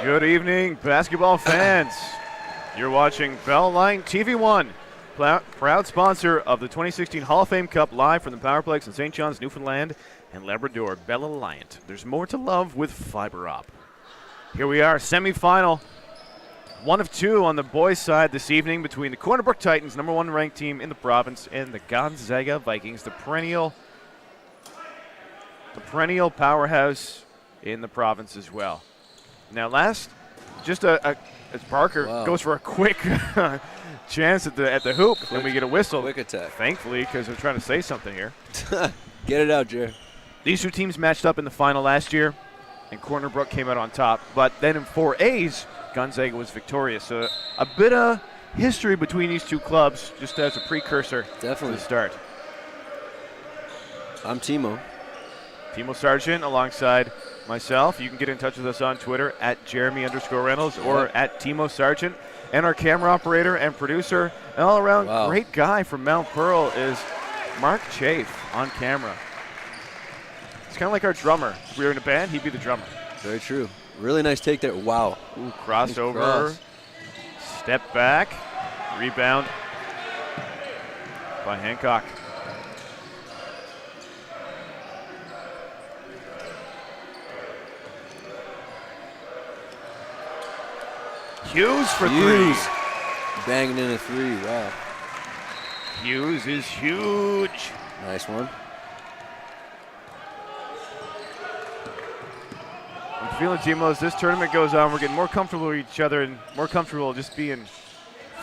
Good evening, basketball fans. You're watching Bell Line TV1, proud sponsor of the 2016 Hall of Fame Cup, live from the Powerplex in St. John's, Newfoundland and Labrador. Bell Alliant. There's more to love with fiber op. Here we are, semifinal. 1 of 2 on the boys' side this evening between the CornerBrook Titans, #1 ranked team in the province, and the Gonzaga Vikings, the perennial powerhouse in the province as well. Now, as Parker goes for a quick chance at the hoop, and we get a whistle. Quick attack. Thankfully, because we're trying to say something here. Get it out, Jared. These two teams matched up in the final last year, and CornerBrook came out on top. But then in 4As, Gonzaga was victorious. So a bit of history between these two clubs, just as a precursor to the start. I'm Timo. Timo Sargent alongside myself. You can get in touch with us on Twitter at Jeremy_Reynolds or at Timo Sargent. And our camera operator and producer, and all-around great guy from Mount Pearl, is Mark Chafe on camera. It's kind of like our drummer. If we were in a band, he'd be the drummer. Very true. Really nice take there. Wow. Ooh, crossover. Step back. Rebound by Hancock. Hughes for three. Banging in a 3. Wow. Hughes is huge. Nice one. I'm feeling, Timo, as this tournament goes on, we're getting more comfortable with each other and more comfortable just being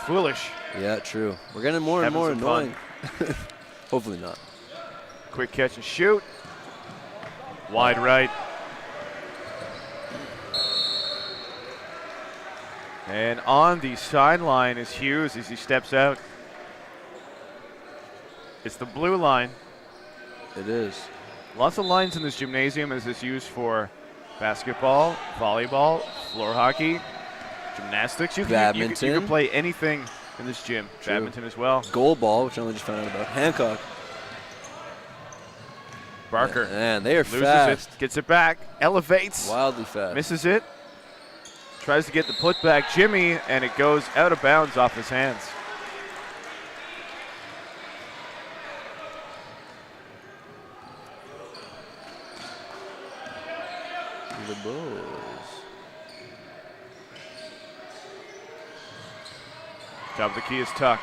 foolish. Yeah, true. We're getting more and more annoying. Hopefully not. Quick catch and shoot. Wide right. And on the sideline is Hughes as he steps out. It's the blue line. It is. Lots of lines in this gymnasium as it's used for basketball, volleyball, floor hockey, gymnastics. Badminton. You can play anything in this gym. True. Badminton as well. Goal ball, which I only just found out about. Hancock. Barker. Man, they are loses fast. It, gets it back, elevates. Wildly fast. Misses it. Tries to get the putback, Jimmy, and it goes out of bounds off his hands. The Bulls. Top of the key is Tuck.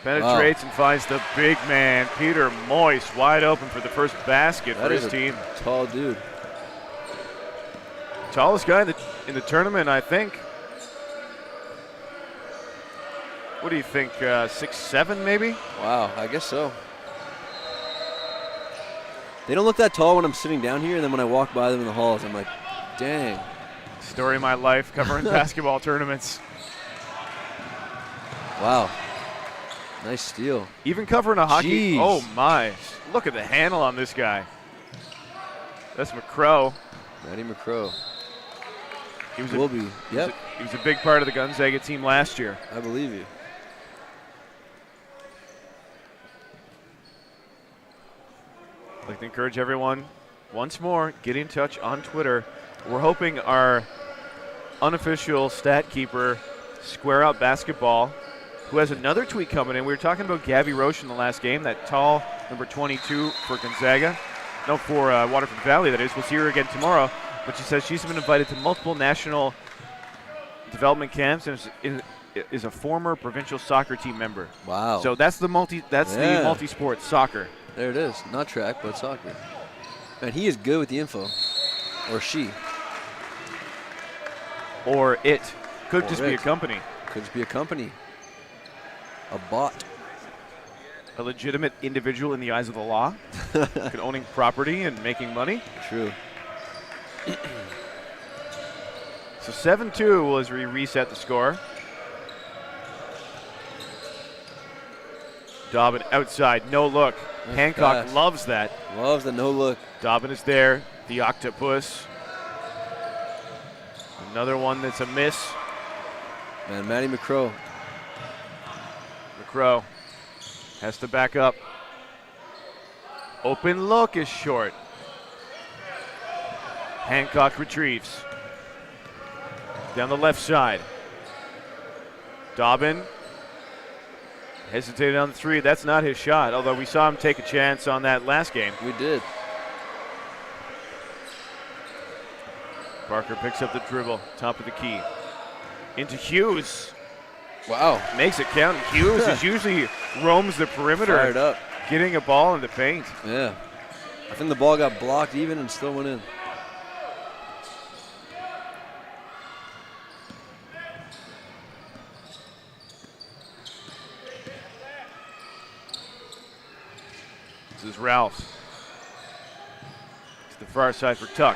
Penetrates and finds the big man, Peter Moyse, wide open for the first basket for his team. Tall dude. Tallest guy in the tournament, I think. What do you think, 6'7" maybe? Wow, I guess so. They don't look that tall when I'm sitting down here, and then when I walk by them in the halls, I'm like, dang. Story of my life covering basketball tournaments. Wow. Nice steal. Even covering a hockey. Jeez. Oh, my. Look at the handle on this guy. That's McCrow. Matty McCrow. He was He was a big part of the Gonzaga team last year. I believe you. I'd like to encourage everyone, once more, get in touch on Twitter. We're hoping our unofficial stat keeper, Square Out Basketball, who has another tweet coming in. We were talking about Gabby Roche in the last game, that tall number 22 for Gonzaga. No, for Waterford Valley, that is. We'll see her again tomorrow. But she says she's been invited to multiple national development camps and is a former provincial soccer team member. Wow. So that's the multi-sport soccer. There it is. Not track, but soccer. And he is good with the info. Or she. Or it. Could just be a company. Could just be a company. A bot. A legitimate individual in the eyes of the law. Could owning property and making money. True. So 7-2 will as we reset the score. Dobbin outside, no look. That's Hancock fast. loves that. Loves the no look. Dobbin is there, the octopus. Another one that's a miss. Man, Matty McCrow. McCrow has to back up. Open look is short. Hancock retrieves. Down the left side. Dobbin hesitated on the three. That's not his shot, although we saw him take a chance on that last game. We did. Barker picks up the dribble, top of the key. Into Hughes. Wow. Makes it count. Hughes is usually roams the perimeter. Fired up. Getting a ball in the paint. Yeah. I think the ball got blocked even and still went in. This is Ralph. To the far side for Tuck.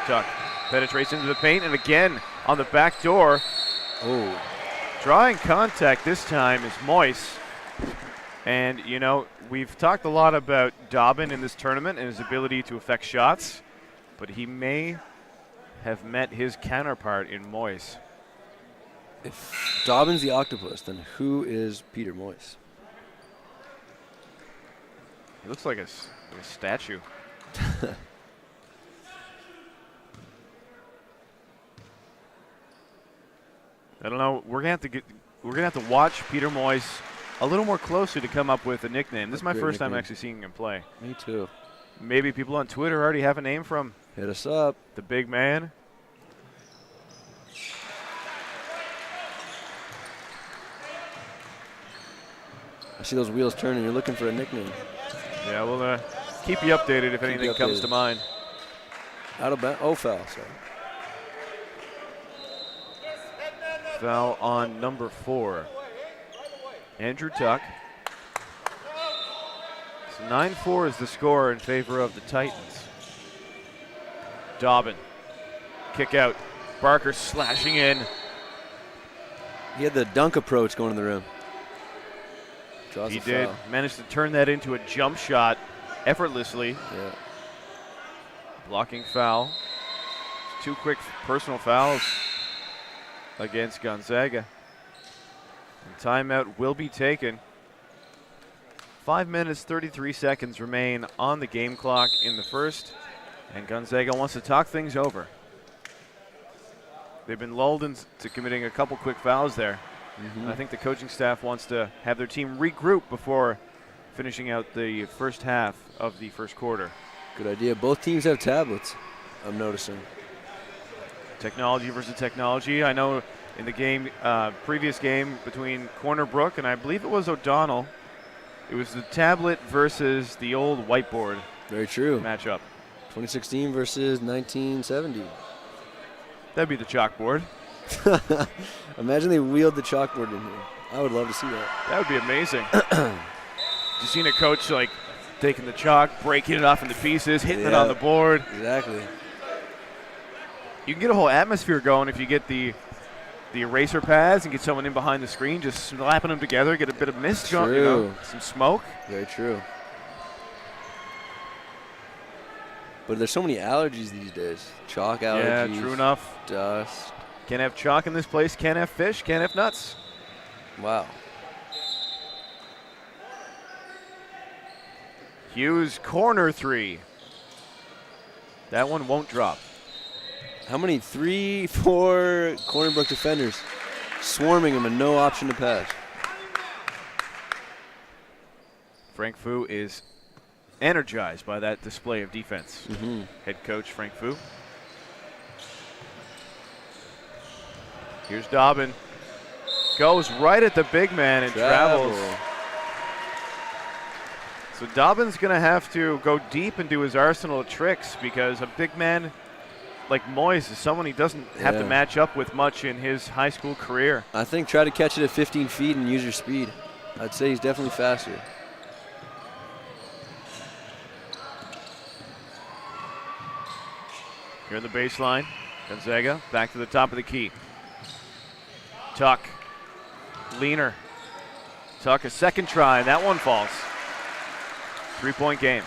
Tuck penetrates into the paint, and again on the back door. Oh. Drawing contact this time is Moise. And, you know, we've talked a lot about Dobbin in this tournament and his ability to affect shots, but he may have met his counterpart in Moise. If Dobbin's the octopus, then who is Peter Moise? He looks like a statue. I don't know. We're gonna have to watch Peter Moise a little more closely to come up with a nickname. This is my first time actually seeing him play. Me too. Maybe people on Twitter already have a name for him. Hit us up. The big man. I see those wheels turning. You're looking for a nickname. Yeah, we'll keep you updated if anything comes to mind. Out of bounds. Oh, foul. Sorry. Foul on number 4. Andrew Tuck. So 9-4 is the score in favor of the Titans. Dobbin. Kick out. Barker slashing in. He had the dunk approach going to the rim. He did. Managed to turn that into a jump shot effortlessly. Yeah. Blocking foul. 2 quick personal fouls against Gonzaga. And timeout will be taken. 5 minutes, 33 seconds remain on the game clock in the first. And Gonzaga wants to talk things over. They've been lulled into committing a couple quick fouls there. Mm-hmm. I think the coaching staff wants to have their team regroup before finishing out the first half of the first quarter. Good idea. Both teams have tablets, I'm noticing. Technology versus technology. I know in the game, previous game between Cornerbrook and I believe it was O'Donnell, it was the tablet versus the old whiteboard. Very true. Matchup. 2016 versus 1970. That'd be the chalkboard. Imagine they wheeled the chalkboard in here. I would love to see that. That would be amazing. Just seen a coach like taking the chalk, breaking it off into pieces, hitting it on the board. Exactly. You can get a whole atmosphere going if you get the eraser pads and get someone in behind the screen, just slapping them together, get a bit of mist going, you know, some smoke. Very true. But there's so many allergies these days. Chalk allergies. Yeah, true enough. Dust. Can't have chalk in this place, can't have fish, can't have nuts. Wow. Hughes corner 3. That one won't drop. How many 3-4 Cornerbrook defenders swarming him and no option to pass? Frank Fu is energized by that display of defense. Mm-hmm. Head coach Frank Fu. Here's Dobbin. Goes right at the big man and travels. So Dobbin's going to have to go deep into his arsenal of tricks because a big man like Moise is someone he doesn't have to match up with much in his high school career. I think try to catch it at 15 feet and use your speed. I'd say he's definitely faster. Here in the baseline, Gonzaga back to the top of the key. Tuck, leaner. Tuck a second try, and that one falls. 3-point game.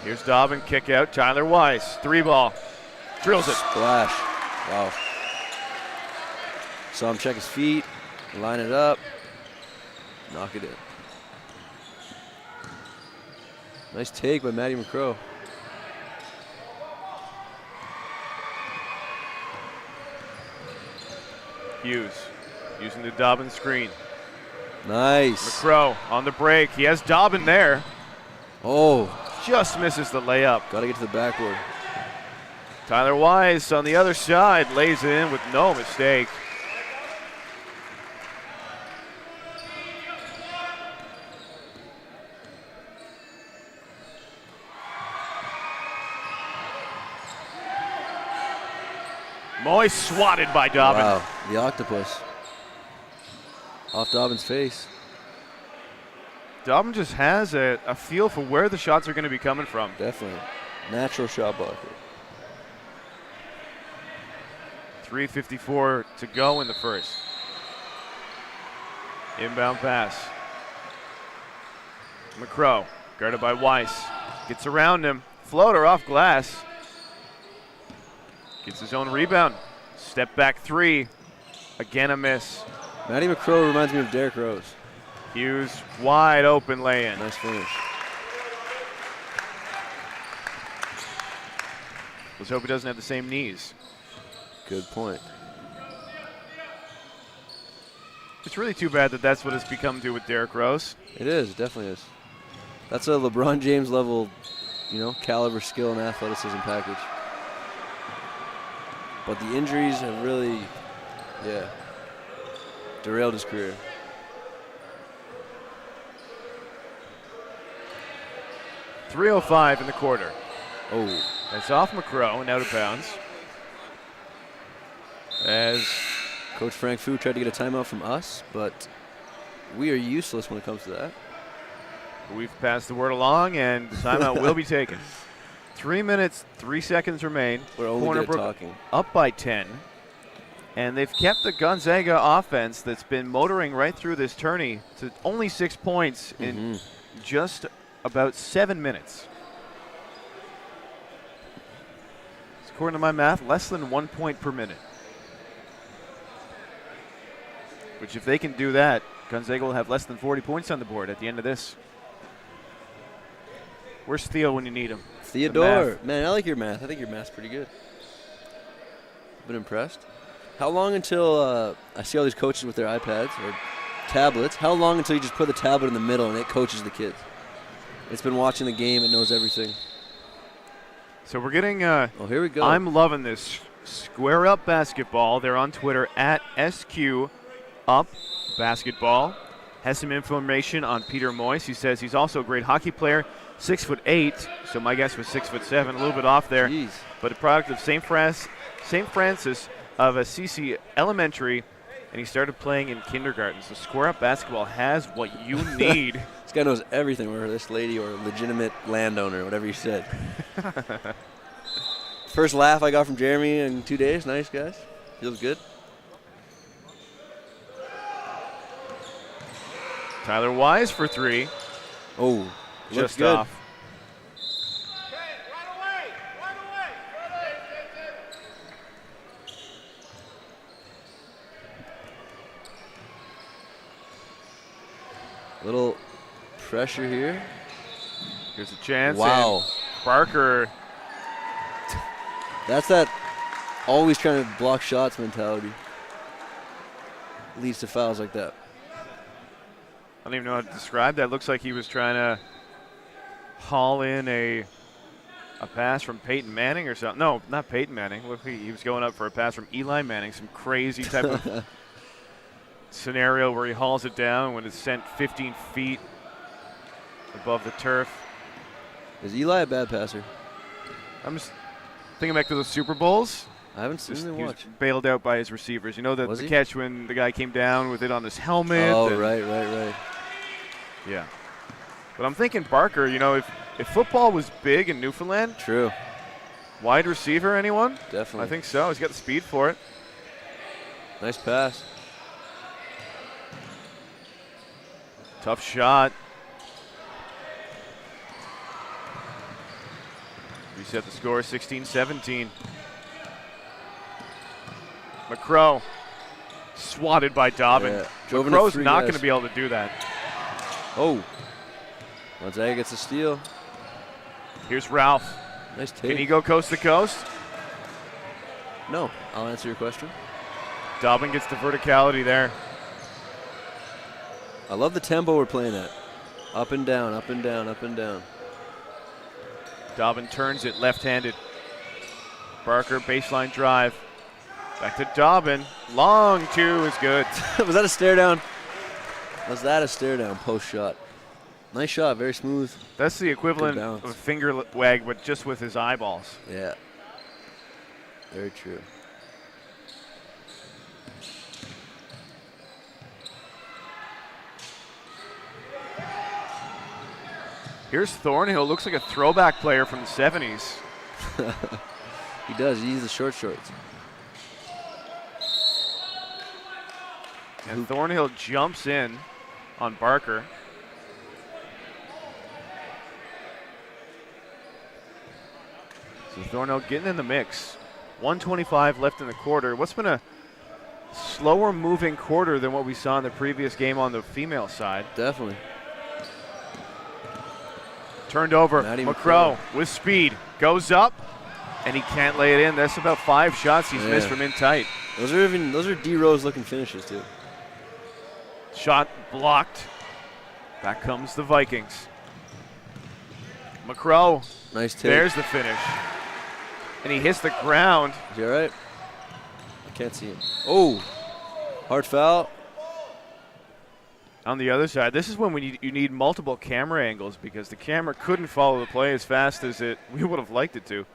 Here's Dobbin, kick out. Tyler Weiss, 3-ball. Drills it. Splash. Wow. Saw him check his feet, line it up, knock it in. Nice take by Matty McCrow. Hughes using the Dobbin screen. Nice. McCrow on the break. He has Dobbin there. Oh. Just misses the layup. Got to get to the backboard. Tyler Wise on the other side lays it in with no mistake. Moy swatted by Dobbin. Wow, the octopus. Off Dobbin's face. Dobbin just has a feel for where the shots are going to be coming from. Definitely. Natural shot blocker. 3:54 to go in the first. Inbound pass. McCrow, guarded by Weiss. Gets around him. Floater off glass. Gets his own rebound. Step back three. Again a miss. Matty McCrow reminds me of Derrick Rose. Hughes wide open lay-in. Nice finish. Let's hope he doesn't have the same knees. Good point. It's really too bad that that's what it's become to with Derrick Rose. It is, it definitely is. That's a LeBron James level, caliber, skill, and athleticism package. But the injuries have really, derailed his career. .305 in the quarter. Oh. That's off McCrow and out of bounds. As Coach Frank Fu tried to get a timeout from us, but we are useless when it comes to that. we've passed the word along, and the timeout will be taken. 3 minutes, 3 seconds remain. We're only good at talking. Up by 10. And they've kept the Gonzaga offense that's been motoring right through this tourney to only 6 points in just about 7 minutes. According to my math, less than 1 point per minute. Which, if they can do that, Gonzaga will have less than 40 points on the board at the end of this. Where's Theo when you need him? Theodore. Man, I like your math. I think your math's pretty good. Been impressed. How long until I see all these coaches with their iPads or tablets, how long until you just put the tablet in the middle and it coaches the kids? It's been watching the game. It knows everything. So we're getting oh, here we go. I'm loving this. Square Up Basketball. They're on Twitter at SQ Up Basketball. Has some information on Peter Moyes. He says he's also a great hockey player, 6'8", so my guess was 6'7", a little bit off there. Jeez. But a product of St. Francis of Assisi Elementary, and he started playing in kindergarten. So Square Up Basketball has what you need. This guy knows everything, or this lady, or a legitimate landowner, whatever you said. First laugh I got from Jeremy in 2 days. Nice, guys. Feels good. Tyler Wise for three. Oh, just good. off. Little pressure here. Here's a chance. Wow. Barker. That's that always trying to block shots mentality. Leads to fouls like that. I don't even know how to describe that. Looks like he was trying to haul in a pass from Peyton Manning or something. No, not Peyton Manning. Look, he was going up for a pass from Eli Manning. Some crazy type of scenario where he hauls it down when it's sent 15 feet above the turf. Is Eli a bad passer? I'm just thinking back to the Super Bowls. I haven't seen him He was watch. bailed out by his receivers. You know the he? catch when the guy came down with it on his helmet? Oh, and right. Yeah. But I'm thinking Barker, if football was big in Newfoundland, True. wide receiver, anyone? Definitely. I think so. He's got the speed for it. Nice pass. Tough shot. Reset the score, 16-17. McCrow swatted by Dobbin. Yeah. Drove into McCrow's three not guys. going to be able to do that. Oh. Gonzaga gets a steal. Here's Ralph. Nice take. Can he go coast to coast? No. I'll answer your question. Dobbin gets the verticality there. I love the tempo we're playing at. Up and down, up and down, up and down. Dobbin turns it left-handed. Barker, baseline drive. Back to Dobbin. Long two is good. Was that a stare down? Was that a stare down post shot? Nice shot, very smooth. That's the equivalent of a finger wag, but just with his eyeballs. Yeah. Very true. Here's Thornhill. Looks like a throwback player from the 70s. He does. He uses the short shorts. And Thornhill jumps in on Barker. So Thornhill getting in the mix. 1:25 left in the quarter. What's been a slower moving quarter than what we saw in the previous game on the female side. Definitely. Turned over. Maddie McCrow with speed. Goes up, and he can't lay it in. That's about 5 shots he's missed from in tight. Those are D Rose looking finishes too. Shot blocked. Back comes the Vikings. McCrow. Nice take. There's the finish. And he hits the ground. Is he all right? I can't see him. Oh, hard foul. On the other side, this is when you need multiple camera angles because the camera couldn't follow the play as fast as we would have liked it to.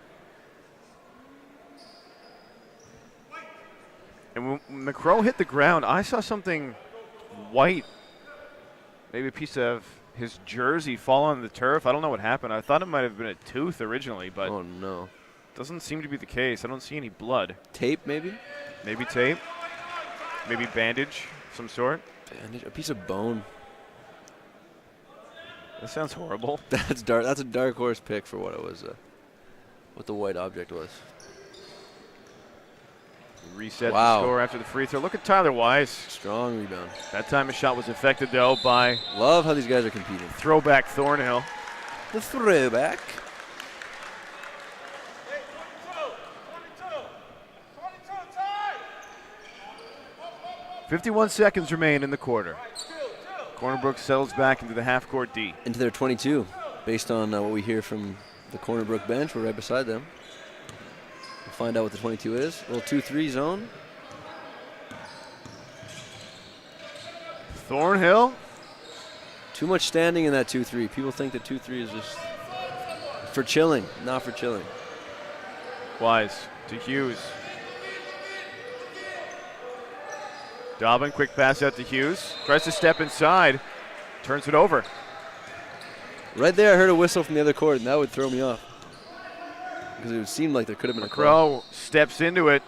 And when McCrow hit the ground, I saw something white, maybe a piece of his jersey fall on the turf. I don't know what happened. I thought it might have been a tooth originally, but oh no, doesn't seem to be the case. I don't see any blood. Tape maybe? Maybe tape. Maybe bandage of some sort. Bandage, a piece of bone. That sounds horrible. That's dark. That's a dark horse pick for what it was, what the white object was. Reset the score after the free throw. Look at Tyler Wise. Strong rebound. That time his shot was affected, though, by love how these guys are competing. Throwback Thornhill. The throwback. 51 seconds remain in the quarter. Cornerbrook settles back into the half-court D. Into their 22, based on what we hear from the Cornerbrook bench. We're right beside them. We'll find out what the 22 is. A little 2-3 zone. Thornhill. Too much standing in that 2-3. People think that 2-3 is just for chilling, not for chilling. Wise to Hughes. Dobbin, quick pass out to Hughes. Tries to step inside. Turns it over. Right there, I heard a whistle from the other court, and that would throw me off. Because it would seem like there could have been a call. McCrow steps into it.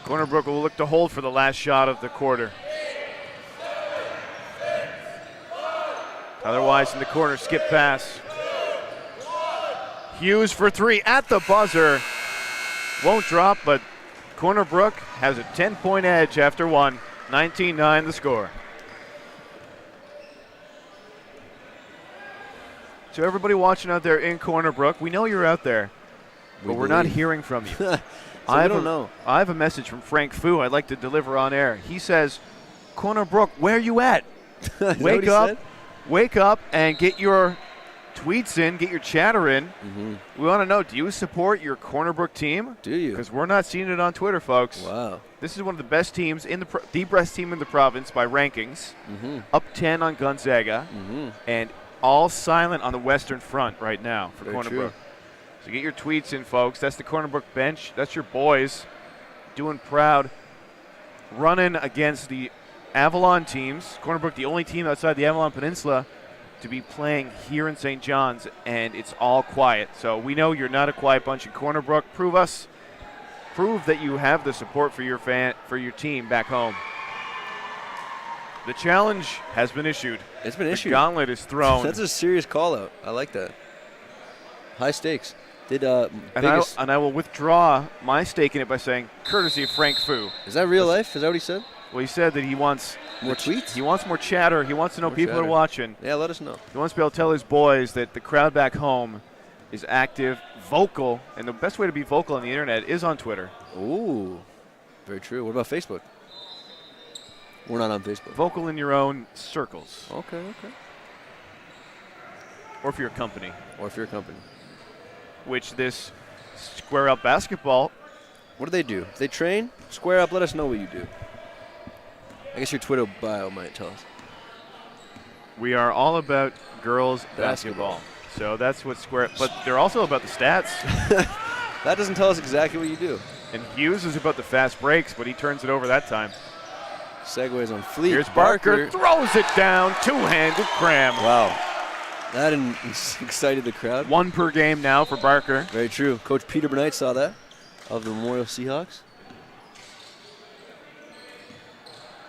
Cornerbrook will look to hold for the last shot of the quarter. Otherwise, in the corner, skip pass. Hughes for 3 at the buzzer. Won't drop, but Cornerbrook has a 10-point edge after one. 19-9 the score. So everybody watching out there in Cornerbrook, we know you're out there, but we're not hearing from you. So I don't know. I have a message from Frank Fu I'd like to deliver on air. He says, Cornerbrook, where you at? Wake up and get your tweets in, get your chatter in. Mm-hmm. We want to know, do you support your Cornerbrook team? Do you? Because we're not seeing it on Twitter, folks. Wow. This is one of the best teams in the best team in the province by rankings. Mm-hmm. Up 10 on Gonzaga. Mm-hmm. And all silent on the Western Front right now for Very Cornerbrook. true. So get your tweets in, folks. That's the Cornerbrook bench. That's your boys doing proud. Running against the Avalon teams. Cornerbrook, the only team outside the Avalon Peninsula to be playing here in St. John's, and it's all quiet. So we know you're not a quiet bunch in Cornerbrook. Prove that you have the support for your team back home. The challenge has been issued. It's been issued. The gauntlet is thrown. That's a serious call out. I like that. High stakes. And I will withdraw my stake in it by saying, courtesy of Frank Fu. Is that real life? Is that what he said? Well, he said that he wants More tweets? He wants more chatter. He wants to know More people chatter. are watching. Yeah, let us know. He wants to be able to tell his boys that the crowd back home is active, vocal, and the best way to be vocal on the internet is on Twitter. Ooh, very true. What about Facebook? We're not on Facebook. Vocal in your own circles. Okay. Or if you're a company. Or if you're a company. Which this Square Up basketball. What do they do? If they train, square up, let us know what you do. I guess your Twitter bio might tell us. We are all about girls basketball. So that's what Square. But they're also about the stats. That doesn't tell us exactly what you do. And Hughes is about the fast breaks, but he turns it over that time. Segues on fleek. Here's Barker. Throws it down. Two-handed cram. Wow. That excited the crowd. 1 per game now for Barker. Very true. Coach Peter Benight saw that of the Memorial Seahawks.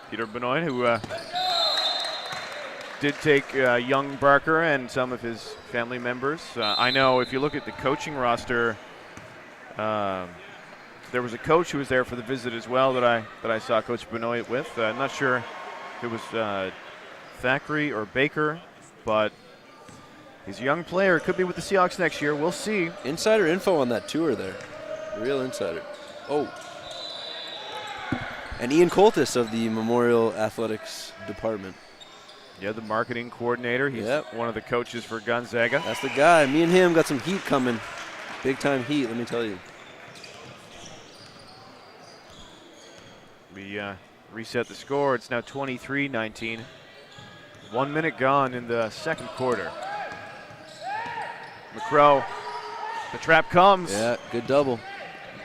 Peter Benoit, who did take young Barker and some of his family members. I know if you look at the coaching roster, there was a coach who was there for the visit as well that I saw Coach Benoit with. I'm not sure if it was Thackeray or Baker, but he's a young player. Could be with the Seahawks next year. We'll see. Insider info on that tour there. Real insider. Oh. And Ian Coltis of the Memorial Athletics Department. Yeah, the marketing coordinator. He's one of the coaches for Gonzaga. That's the guy. Me and him got some heat coming. Big time heat, let me tell you. We reset the score. It's now 23-19. 1 minute gone in the second quarter. McCrow, the trap comes. Yeah, good double.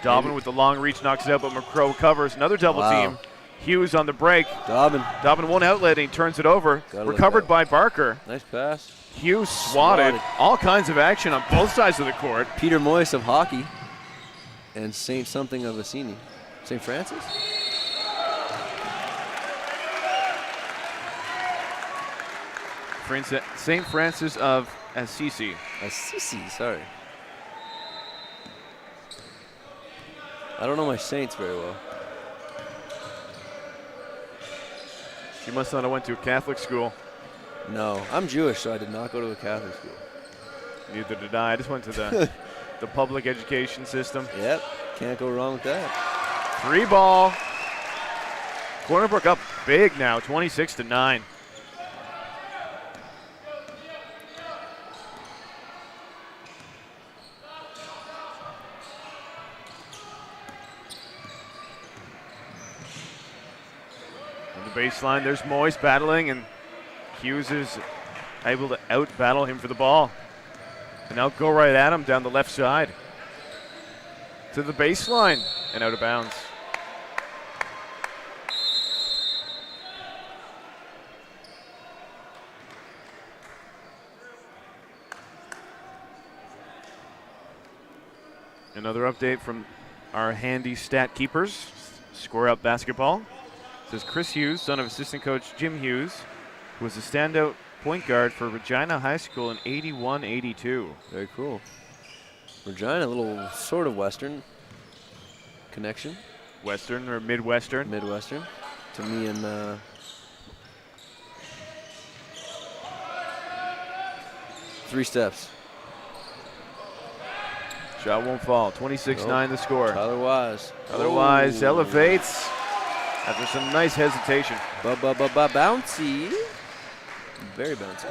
Dobbin with the long reach knocks it out, but McCrow covers. Another double team. Hughes on the break. Dobbin one outlet, and he turns it over. Recovered by Barker. Nice pass. Hughes swatted. All kinds of action on both sides of the court. Peter Moyes of hockey and Saint something of Assini. St. Francis? St. Francis of Assisi. Assisi, sorry. I don't know my Saints very well. You must not have went to a Catholic school. No, I'm Jewish, so I did not go to a Catholic school. Neither did I. I just went to the the public education system. Yep, can't go wrong with that. 3 ball. Cornerbrook up big now, 26-9. Baseline, there's Moyes battling, and Hughes is able to out-battle him for the ball. And now go right at him down the left side. To the baseline, and out of bounds. Another update from our handy stat keepers. Square Up basketball. Says Chris Hughes, son of assistant coach Jim Hughes, who was a standout point guard for Regina High School in 81-82. Very cool. Regina, a little sort of Western connection. Western or Midwestern? Midwestern. To me and 3 steps. Shot won't fall. 26-9 the score. Otherwise. Otherwise elevates. After some nice hesitation. Bouncy. Very bouncy.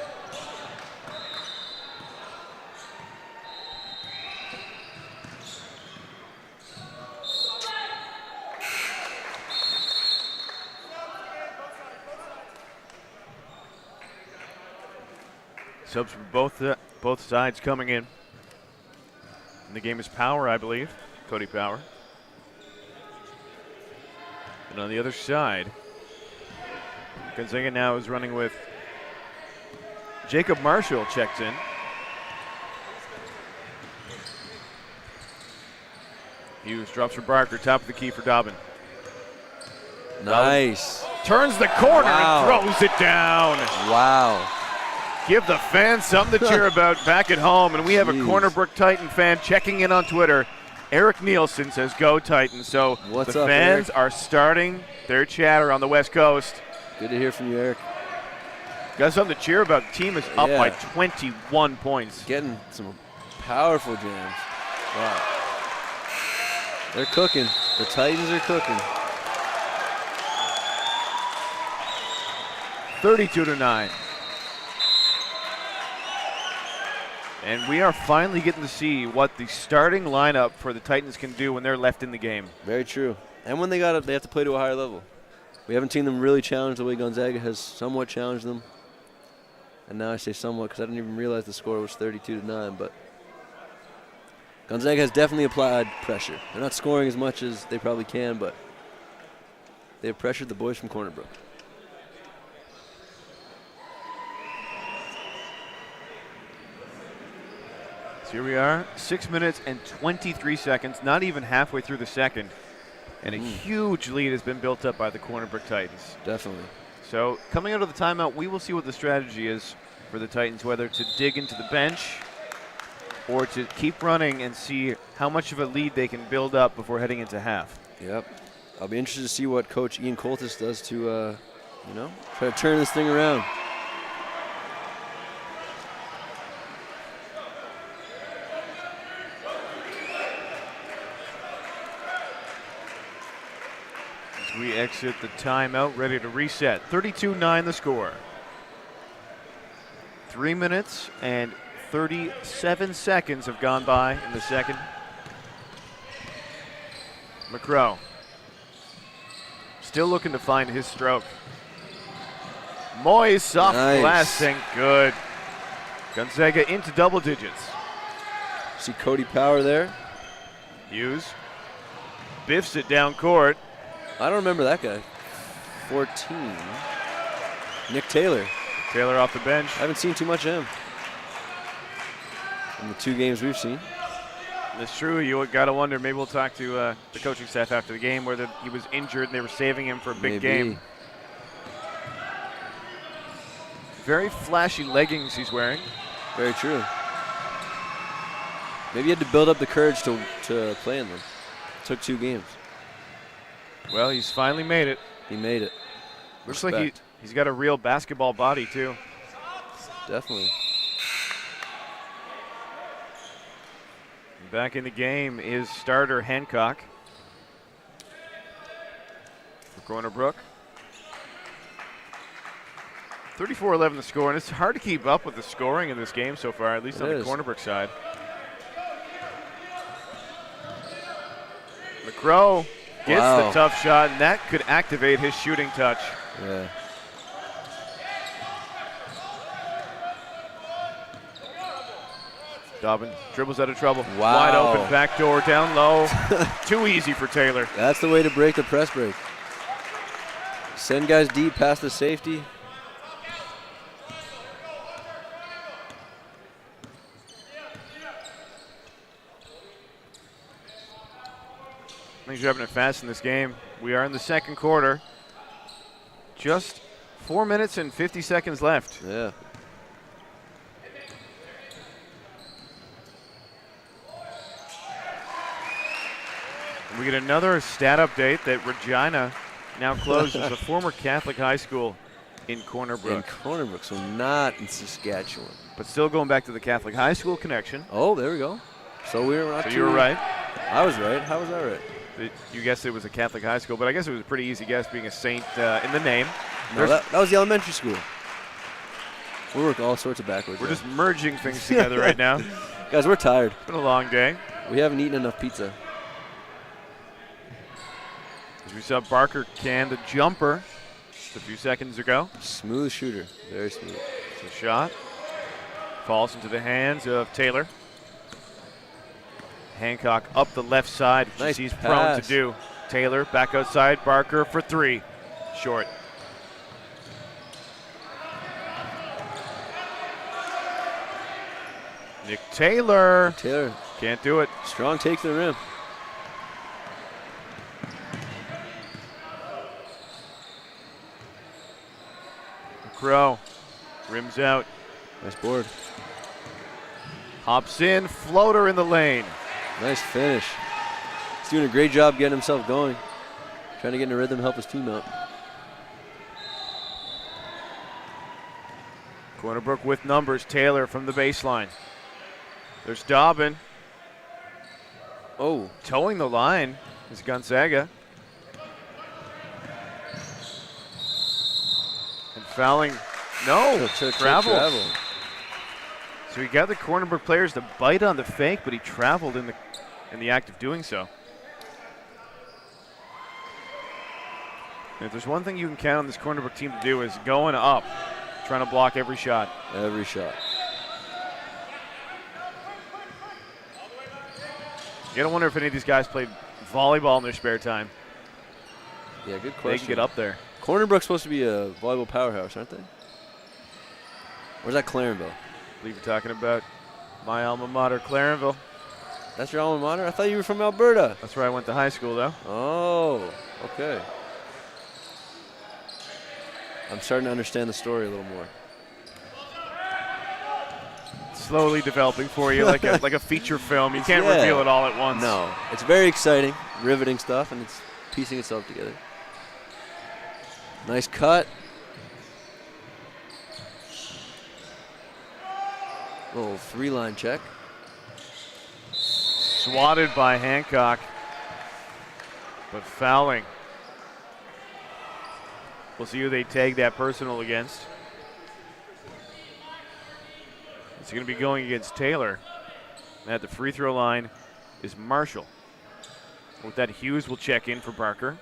Subs from both sides coming in. And the game is Power, I believe. Cody Power. And on the other side, Gonzaga now is running with Jacob Marshall checked in. Hughes drops for Barker, top of the key for Dobbin. Nice. Dobbin turns the corner and throws it down. Wow. Give the fans something to cheer about back at home. And we have a Cornerbrook Titan fan checking in on Twitter. Eric Nielsen says, "Go Titans." So What's the up, fans Eric? are starting their chatter on the West Coast. Good to hear from you, Eric. Got something to cheer about. The team is up Yeah. by 21 points. Getting some powerful jams. Wow. They're cooking. The Titans are cooking. 32-9. And we are finally getting to see what the starting lineup for the Titans can do when they're left in the game. Very true. And when they have to play to a higher level. We haven't seen them really challenge the way Gonzaga has somewhat challenged them. And now I say somewhat because I didn't even realize the score was 32-9. But Gonzaga has definitely applied pressure. They're not scoring as much as they probably can, but they have pressured the boys from CornerBrook. So here we are, 6 minutes and 23 seconds, not even halfway through the second. And a huge lead has been built up by the CornerBrook Titans. Definitely. So coming out of the timeout, we will see what the strategy is for the Titans, whether to dig into the bench or to keep running and see how much of a lead they can build up before heading into half. Yep. I'll be interested to see what Coach Ian Coltis does to, try to turn this thing around. As we exit the timeout, ready to reset. 32-9 the score. 3 minutes and 37 seconds have gone by in the second. McCrow still looking to find his stroke. Moyes soft Nice. blasting, good. Gonzaga into double digits. See Cody Power there? Hughes biffs it down court. I don't remember that guy. 14. Nick Taylor. Taylor off the bench. I haven't seen too much of him in the 2 games we've seen. That's true. You got to wonder. Maybe we'll talk to the coaching staff after the game, whether he was injured and they were saving him for a big game. Very flashy leggings he's wearing. Very true. Maybe he had to build up the courage to play in them. Took 2 games. Well, he's finally made it. He made it. Looks like Respect. he's got a real basketball body, too. Definitely. Back in the game is starter Hancock for CornerBrook. 34-11 the score, and it's hard to keep up with the scoring in this game so far, at least on the CornerBrook side. McCrow gets the tough shot, and that could activate his shooting touch. Yeah. Dobbin dribbles out of trouble. Wow. Wide open backdoor down low. Too easy for Taylor. That's the way to break the press break. Send guys deep past the safety. Things are having it fast in this game. We are in the second quarter. Just 4 minutes and 50 seconds left. Yeah. We get another stat update that Regina now closed as a former Catholic high school in CornerBrook. In CornerBrook, so not in Saskatchewan. But still going back to the Catholic high school connection. Oh, there we go. So we were not So too. you were right. I was right. How was I right? You guessed it was a Catholic high school, but I guess it was a pretty easy guess being a Saint in the name. No, that was the elementary school. We work all sorts of backwards. We're just merging things together right now. Guys, we're tired. It's been a long day. We haven't eaten enough pizza. As we saw Barker can the jumper just a few seconds ago. Smooth shooter. Very smooth. So shot falls into the hands of Taylor. Hancock up the left side, which Nice he's pass. prone to do. Taylor back outside, Barker for 3. Short. Nick Taylor. Taylor, Can't do it. strong take to the rim. Crow rims out. Nice board. Hops in, floater in the lane. Nice finish. He's doing a great job getting himself going. Trying to get in a rhythm, help his team out. Cornerbrook with numbers. Taylor from the baseline. There's Dobbin. Oh. Towing the line is Gonzaga. And fouling. No, travel. So he got the Cornerbrook players to bite on the fake, but he traveled in the act of doing so. And if there's one thing you can count on this Cornerbrook team to do is going up, trying to block every shot. Every shot. You gotta wonder if any of these guys played volleyball in their spare time. Yeah, good question. They can get up there. Cornerbrook's supposed to be a volleyball powerhouse, aren't they? Or is that Clarenville? I believe you're talking about my alma mater, Clarenville. That's your alma mater? I thought you were from Alberta. That's where I went to high school, though. Oh, okay. I'm starting to understand the story a little more. Slowly developing for you, like a feature film. You can't reveal it all at once. No, it's very exciting, riveting stuff, and it's piecing itself together. Nice cut. Little three-line check. Swatted by Hancock, but fouling. We'll see who they tag that personal against. It's going to be going against Taylor. At the free throw line is Marshall. With that, Hughes will check in for Barker.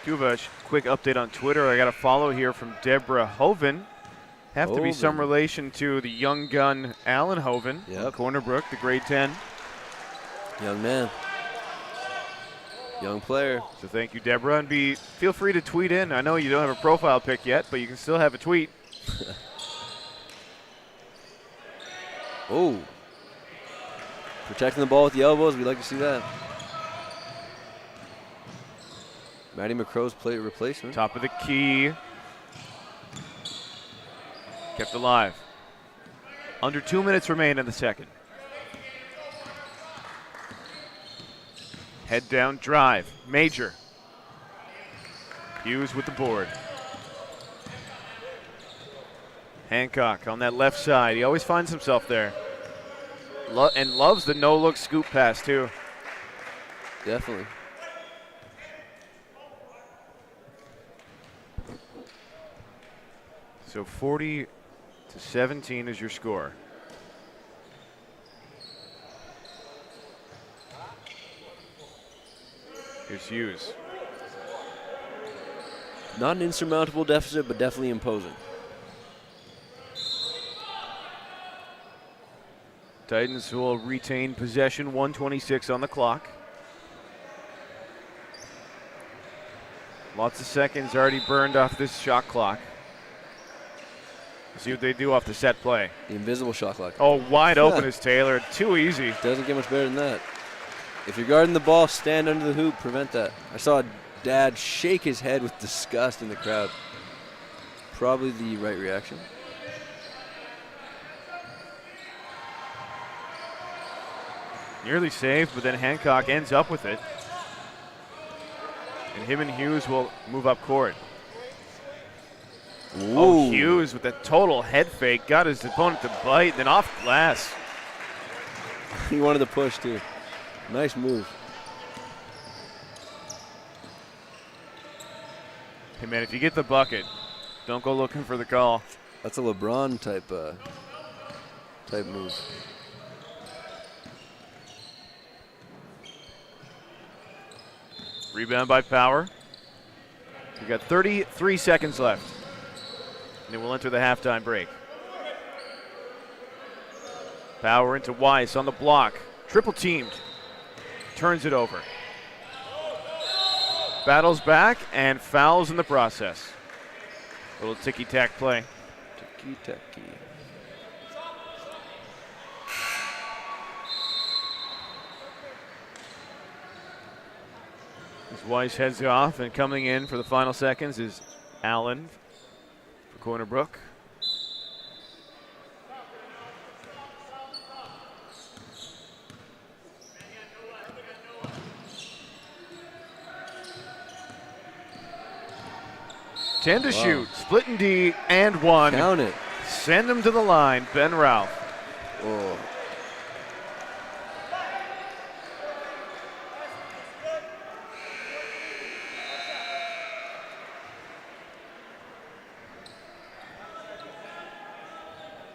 Do have a quick update on Twitter. I got a follow here from Deborah Hoven. Have to be some relation to the young gun Alan Hoven. Yep. Cornerbrook, the grade 10. Young man. Young player. So thank you, Deborah. And feel free to tweet in. I know you don't have a profile pic yet, but you can still have a tweet. Oh. Protecting the ball with the elbows. We'd like to see that. Matty McCrow's plate replacement. Top of the key. Kept alive. Under 2 minutes remain in the second. Head down drive. Major. Hughes with the board. Hancock on that left side. He always finds himself there. And loves the no-look scoop pass, too. Definitely. So 40-17 is your score. Here's Hughes. Not an insurmountable deficit, but definitely imposing. Titans will retain possession, 1:26 on the clock. Lots of seconds already burned off this shot clock. See what they do off the set play. The invisible shot clock. Oh, wide open is Taylor. Too easy. Doesn't get much better than that. If you're guarding the ball, stand under the hoop, prevent that. I saw Dad shake his head with disgust in the crowd. Probably the right reaction. Nearly saved, but then Hancock ends up with it. And him and Hughes will move up court. Ooh. Oh, Hughes with that total head fake. Got his opponent to bite, then off glass. He wanted to push, too. Nice move. Hey, man, if you get the bucket, don't go looking for the call. That's a LeBron type move. Rebound by Power. We've got 33 seconds left. And then we'll enter the halftime break. Power into Weiss on the block. Triple teamed. Turns it over. Battles back and fouls in the process. Little ticky-tack play. Ticky-tacky. As Weiss heads off, and coming in for the final seconds is Allen for Cornerbrook. Ten to shoot, split and D, and one. Count it. Send him to the line, Ben Ralph. Oh.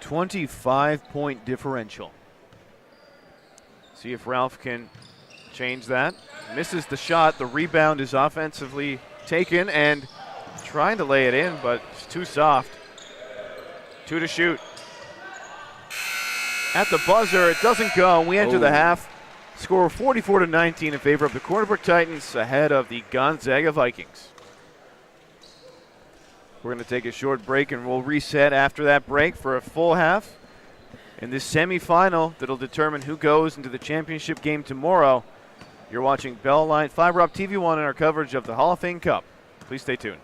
$25-point differential. See if Ralph can change that. Misses the shot. The rebound is offensively taken and trying to lay it in, but it's too soft. 2 to shoot. At the buzzer, it doesn't go. We enter the half. Score 44-19 in favor of the Cornerbrook Titans, ahead of the Gonzaga Vikings. We're going to take a short break, and we'll reset after that break for a full half in this semifinal that'll determine who goes into the championship game tomorrow. You're watching Bell Line Fiber Up TV 1 in our coverage of the Hall of Fame Cup. Please stay tuned.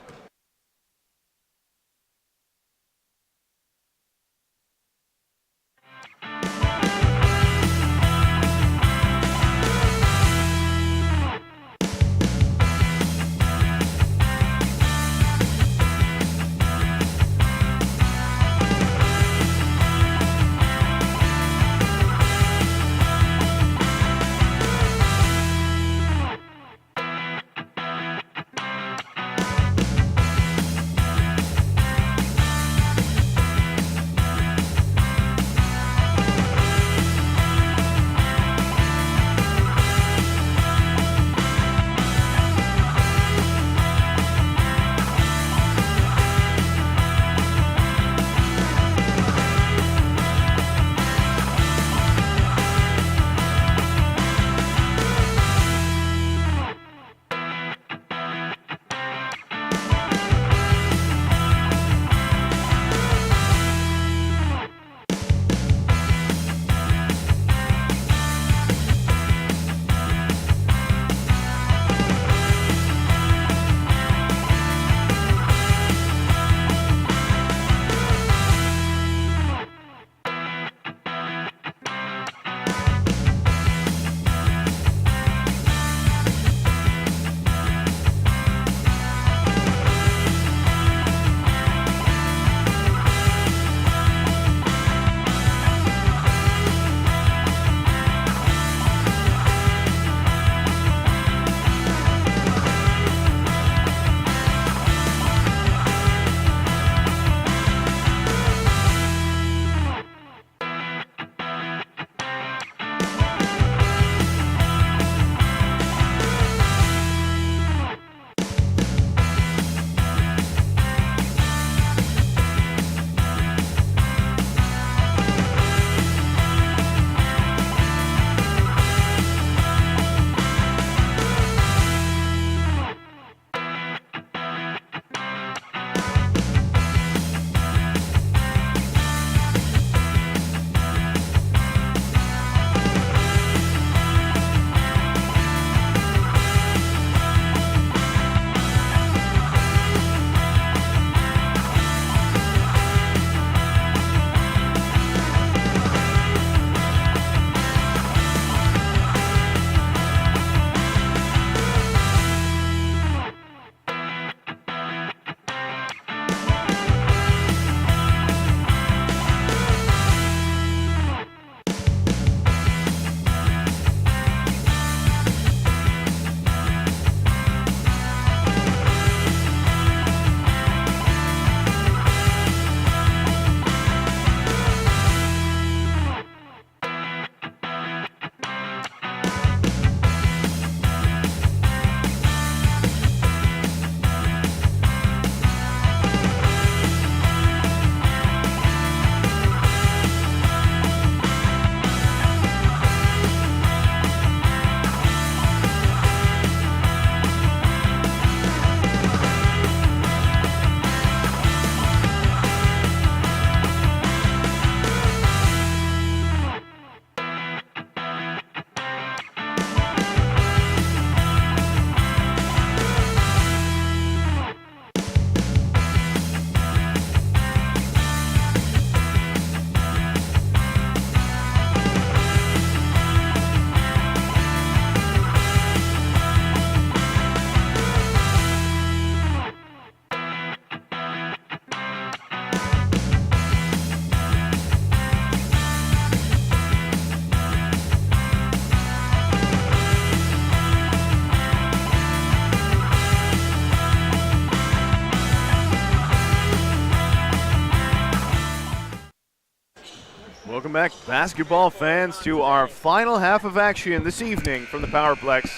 back, basketball fans, to our final half of action this evening from the Powerplex.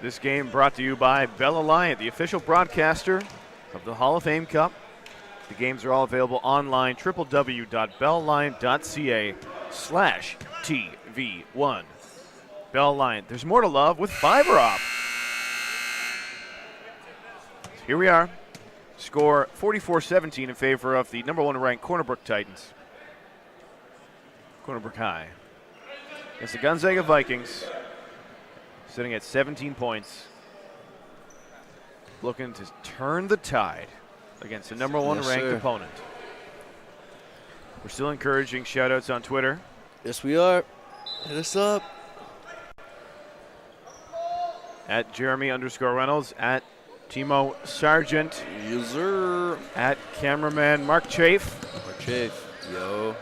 This game brought to you by Bell Alliant, the official broadcaster of the Hall of Fame Cup. The games are all available online, www.bellalliant.ca/TV1. Bell Alliant, there's more to love with fiber op. Here we are. Score 44-17 in favor of the number 1 ranked Cornerbrook Titans. Cornerbrook High. Against the Gonzaga Vikings, sitting at 17 points. Looking to turn the tide against the number 1 ranked opponent. We're still encouraging shout-outs on Twitter. Yes, we are. Hit us up. At Jeremy_Reynolds, at Timo Sargent. Yes, sir. At cameraman Mark Chafe. Mark Chafe. Yo.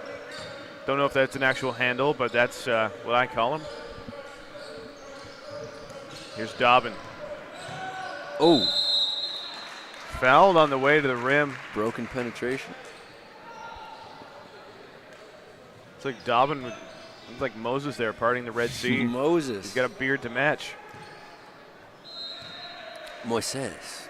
Don't know if that's an actual handle, but that's what I call him. Here's Dobbin. Oh. Fouled on the way to the rim. Broken penetration. It's like Dobbin, looks like Moses there parting the Red Sea. Moses. He's got a beard to match. Moises.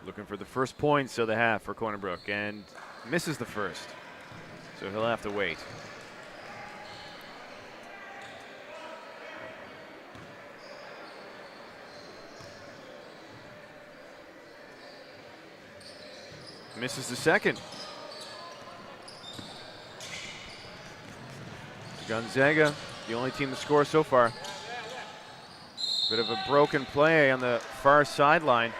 Looking for the first points of the half for Cornerbrook, and misses the first. So he'll have to wait. Misses the second. Gonzaga, the only team to score so far. Bit of a broken play on the far sideline.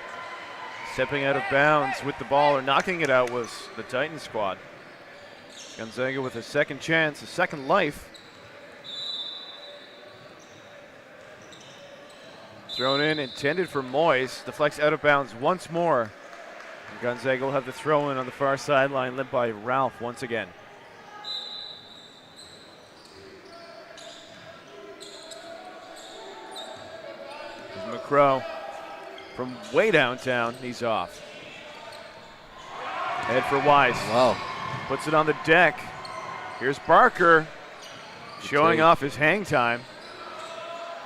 Stepping out of bounds with the ball or knocking it out was the Titan squad. Gonzaga with a second chance, a second life. Thrown in, intended for Moyes. Deflects out of bounds once more. And Gonzaga will have the throw in on the far sideline, led by Ralph once again. McCrow from way downtown, he's off. Head for Wise. Wow. Puts it on the deck. Here's Barker showing off his hang time.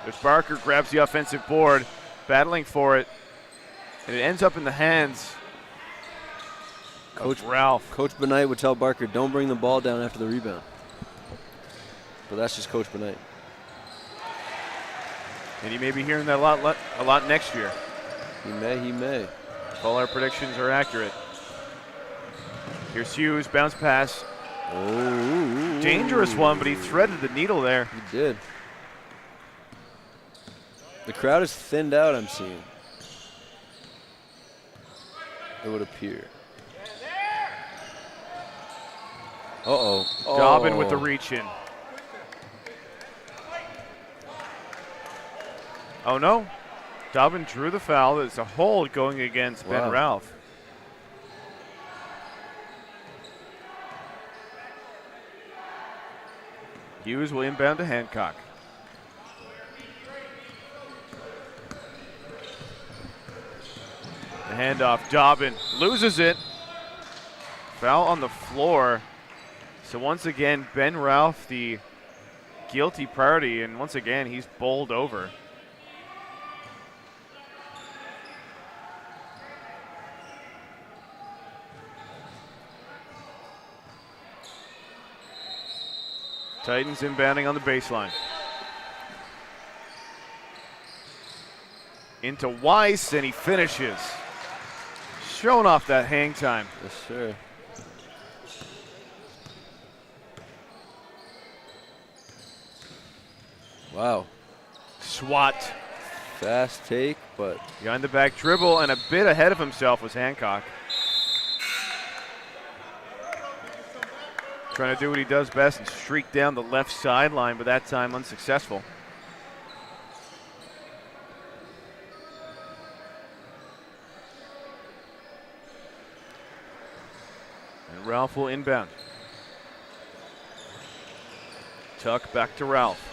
There's Barker, grabs the offensive board, battling for it, and it ends up in the hands of Ralph. Coach Benight would tell Barker, don't bring the ball down after the rebound. But that's just Coach Benight. And you may be hearing that a lot next year. He may. If all our predictions are accurate. Here's Hughes, bounce pass. Oh. Dangerous one, but he threaded the needle there. He did. The crowd is thinned out, I'm seeing. It would appear. Uh-oh. Dobbin with the reach in. Oh, no. Dobbin drew the foul. There's a hold going against Ben Ralph. Hughes will inbound to Hancock. The handoff. Dobbin loses it. Foul on the floor. So once again, Ben Ralph, the guilty party, and once again, he's bowled over. Titans inbounding on the baseline. Into Weiss, and he finishes. Showing off that hang time. Yes, sir. Wow. SWAT. Fast take, but behind the back dribble, and a bit ahead of himself was Hancock. Trying to do what he does best and streak down the left sideline, but that time unsuccessful. And Ralph will inbound. Tuck back to Ralph.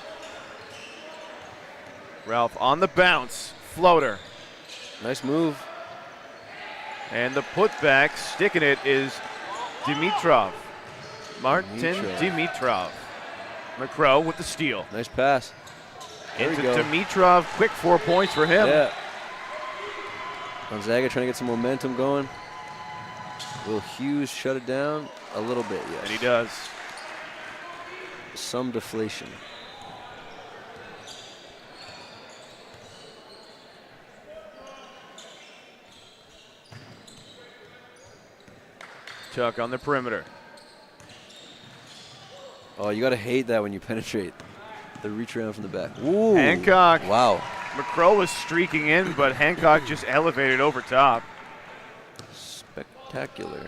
Ralph on the bounce, floater. Nice move. And the putback, sticking it, is Dimitrov. Martin Dimitrov. McCrow with the steal. Nice pass. There Into we go. Dimitrov, quick 4 points for him. Yeah. Gonzaga trying to get some momentum going. Will Hughes shut it down? A little bit, yes. And he does. Some deflation. Tuck on the perimeter. Oh, you got to hate that when you penetrate. The reach around from the back. Ooh. Hancock. Wow. McCrow was streaking in, but Hancock just elevated over top. Spectacular.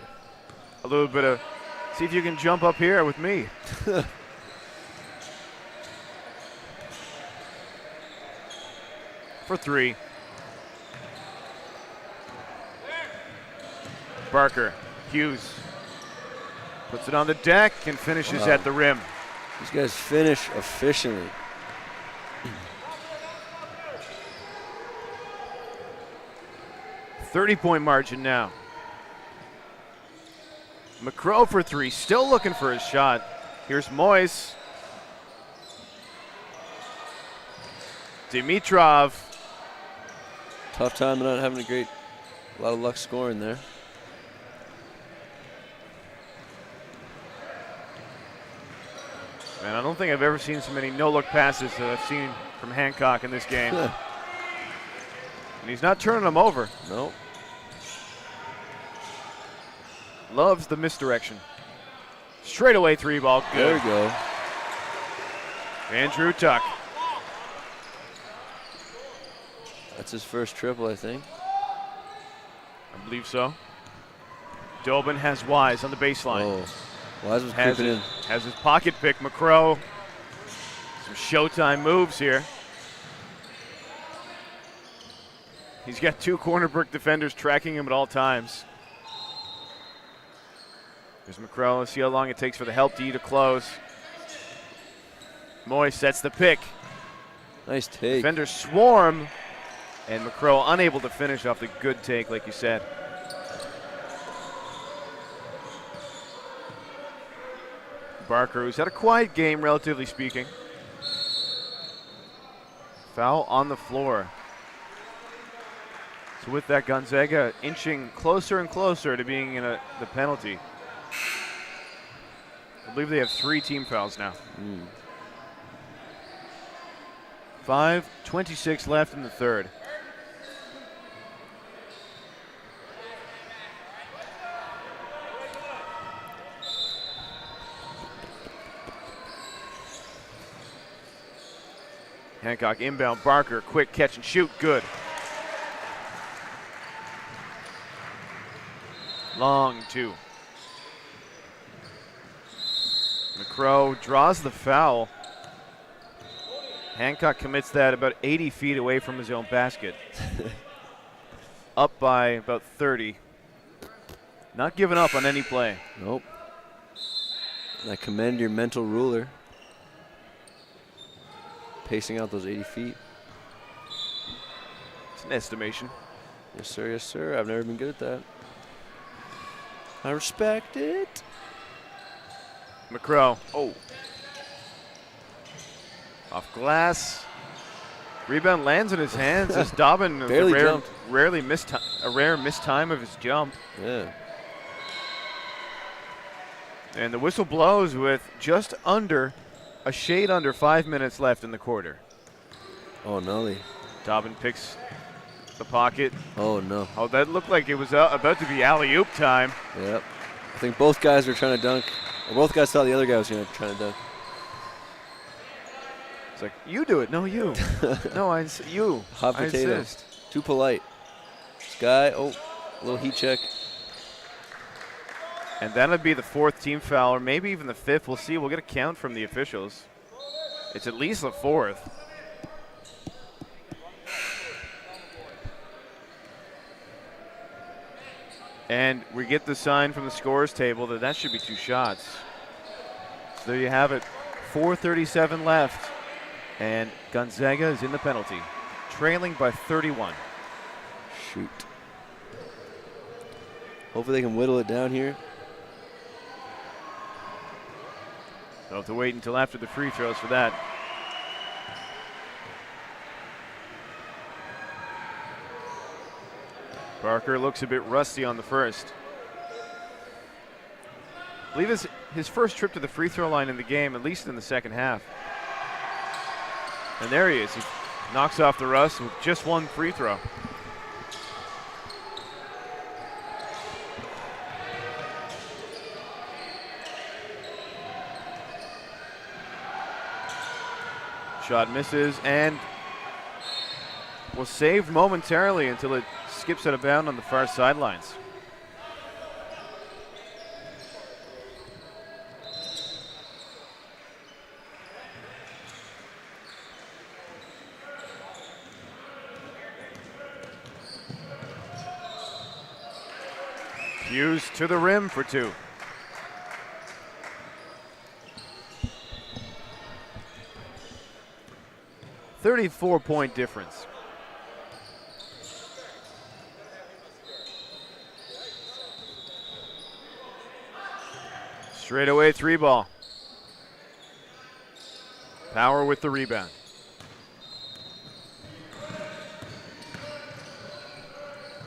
A little bit of, see if you can jump up here with me. For 3. Barker. Hughes puts it on the deck and finishes at the rim. These guys finish efficiently. .30 margin now. McCrow for 3, still looking for his shot. Here's Moise. Dimitrov. Tough time not having a lot of luck scoring there. Man, I don't think I've ever seen so many no-look passes that I've seen from Hancock in this game. And he's not turning them over. Nope. Loves the misdirection. Straight away 3 ball. Good. There we go. Andrew Tuck. That's his first triple, I think. I believe so. Dobin has Wise on the baseline. Oh, Wise was creeping in. Has his pocket pick. McCrow. Some showtime moves here. He's got 2 CornerBrook defenders tracking him at all times. There's McCrow. Let's see how long it takes for the help D to close. Moy sets the pick. Nice take. Defenders swarm, and McCrow unable to finish off the good take, like you said. Barker, who's had a quiet game, relatively speaking. Foul on the floor. So with that, Gonzaga inching closer and closer to being in the penalty. I believe they have 3 team fouls now. 5:26 left in the third. Hancock inbound, Barker, quick catch and shoot, good. Long 2. McCrow draws the foul. Hancock commits that about 80 feet away from his own basket. Up by about 30. Not giving up on any play. Nope. I commend your mental ruler. Pacing out those 80 feet. It's an estimation. Yes, sir. Yes, sir. I've never been good at that. I respect it. McCrow. Oh. Off glass. Rebound lands in his hands as Dobbin Barely jumped. a rare mistime of his jump. Yeah. And the whistle blows with just under, a shade under 5 minutes left in the quarter. Oh, no. Dobbin picks the pocket. Oh, no. Oh, that looked like it was about to be alley-oop time. Yep. I think both guys were trying to dunk. Or both guys thought the other guy was going to try to dunk. It's like, you do it. No, you. No, you. Hot I potato. insist. Too polite. This guy, a little heat check. And that'll be the 4th team foul, or maybe even the 5th. We'll see. We'll get a count from the officials. It's at least the 4th. And we get the sign from the scorers table that should be 2 shots. So there you have it. 4:37 left. And Gonzaga is in the penalty, trailing by 31. Shoot. Hopefully they can whittle it down here. They'll have to wait until after the free throws for that. Barker looks a bit rusty on the first. I believe it's his first trip to the free throw line in the game, at least in the second half. And there he is. He knocks off the rust with just one free throw. Shot misses and was saved momentarily until it skips out of bounds on the far sidelines. Hughes to the rim for two. .34 difference. Straightaway three ball. Power with the rebound.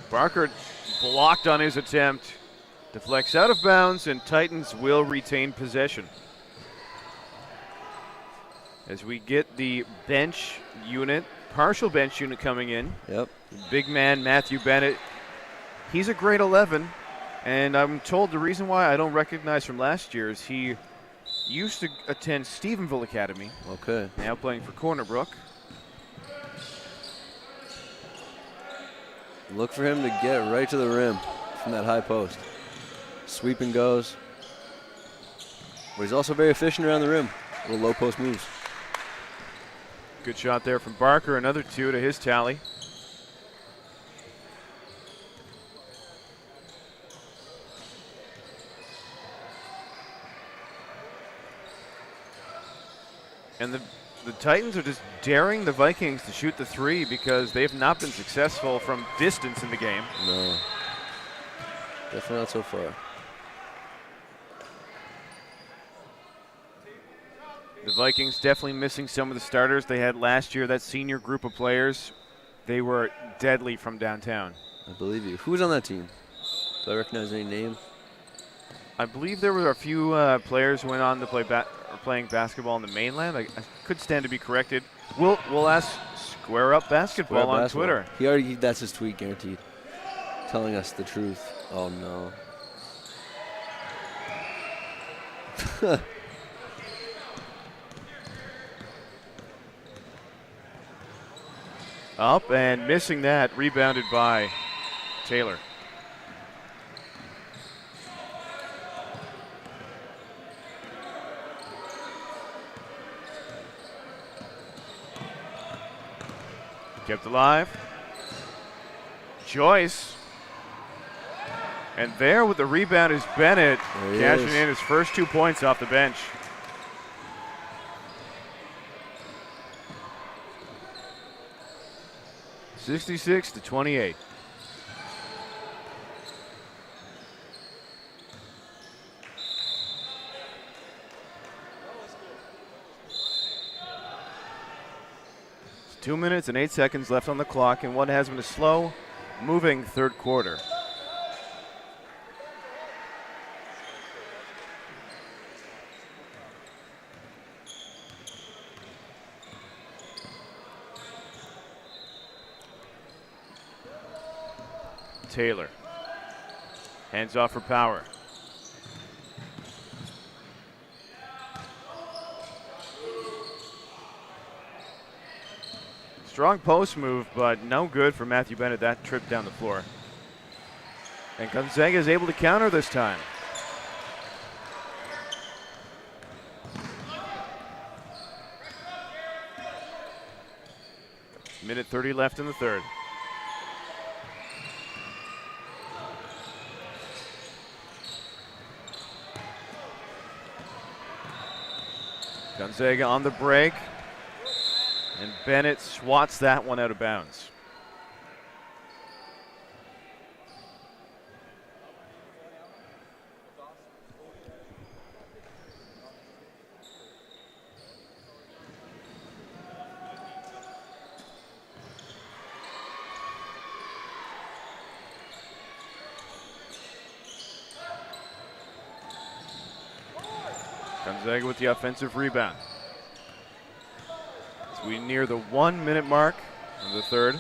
Barker blocked on his attempt. Deflects out of bounds, and Titans will retain possession. As we get the bench unit, partial bench unit coming in. Yep. Big man Matthew Bennett. He's a grade 11, and I'm told the reason why I don't recognize from last year is he used to attend Stephenville Academy. Okay. Now playing for Cornerbrook. Look for him to get right to the rim from that high post. Sweep and goes. But he's also very efficient around the rim. Little low post moves. Good shot there from Barker. Another two to his tally. And the Titans are just daring the Vikings to shoot the three because they've not been successful from distance in the game. No. Definitely not so far. The Vikings definitely missing some of the starters they had last year. That senior group of players, they were deadly from downtown. I believe you. Who's on that team? Do I recognize any names? I believe there were a few players who went on to play playing basketball in the mainland. I could stand to be corrected. We'll ask Square Up Basketball on Twitter. That's his tweet, guaranteed. Telling us the truth. Oh no. Up and missing that, rebounded by Taylor. Kept alive. Joyce. And there with the rebound is Bennett, cashing in his first 2 points off the bench. (66-28). It's 2 minutes and 8 seconds left on the clock in what has been a slow moving third quarter. Taylor. Hands off for Power. Strong post move, but no good for Matthew Bennett, that trip down the floor. And Gonzaga is able to counter this time. Minute 30 left in the third. Gonzaga on the break, and Bennett swats that one out of bounds. Gonzaga with the offensive rebound. As we near the 1 minute mark of the third.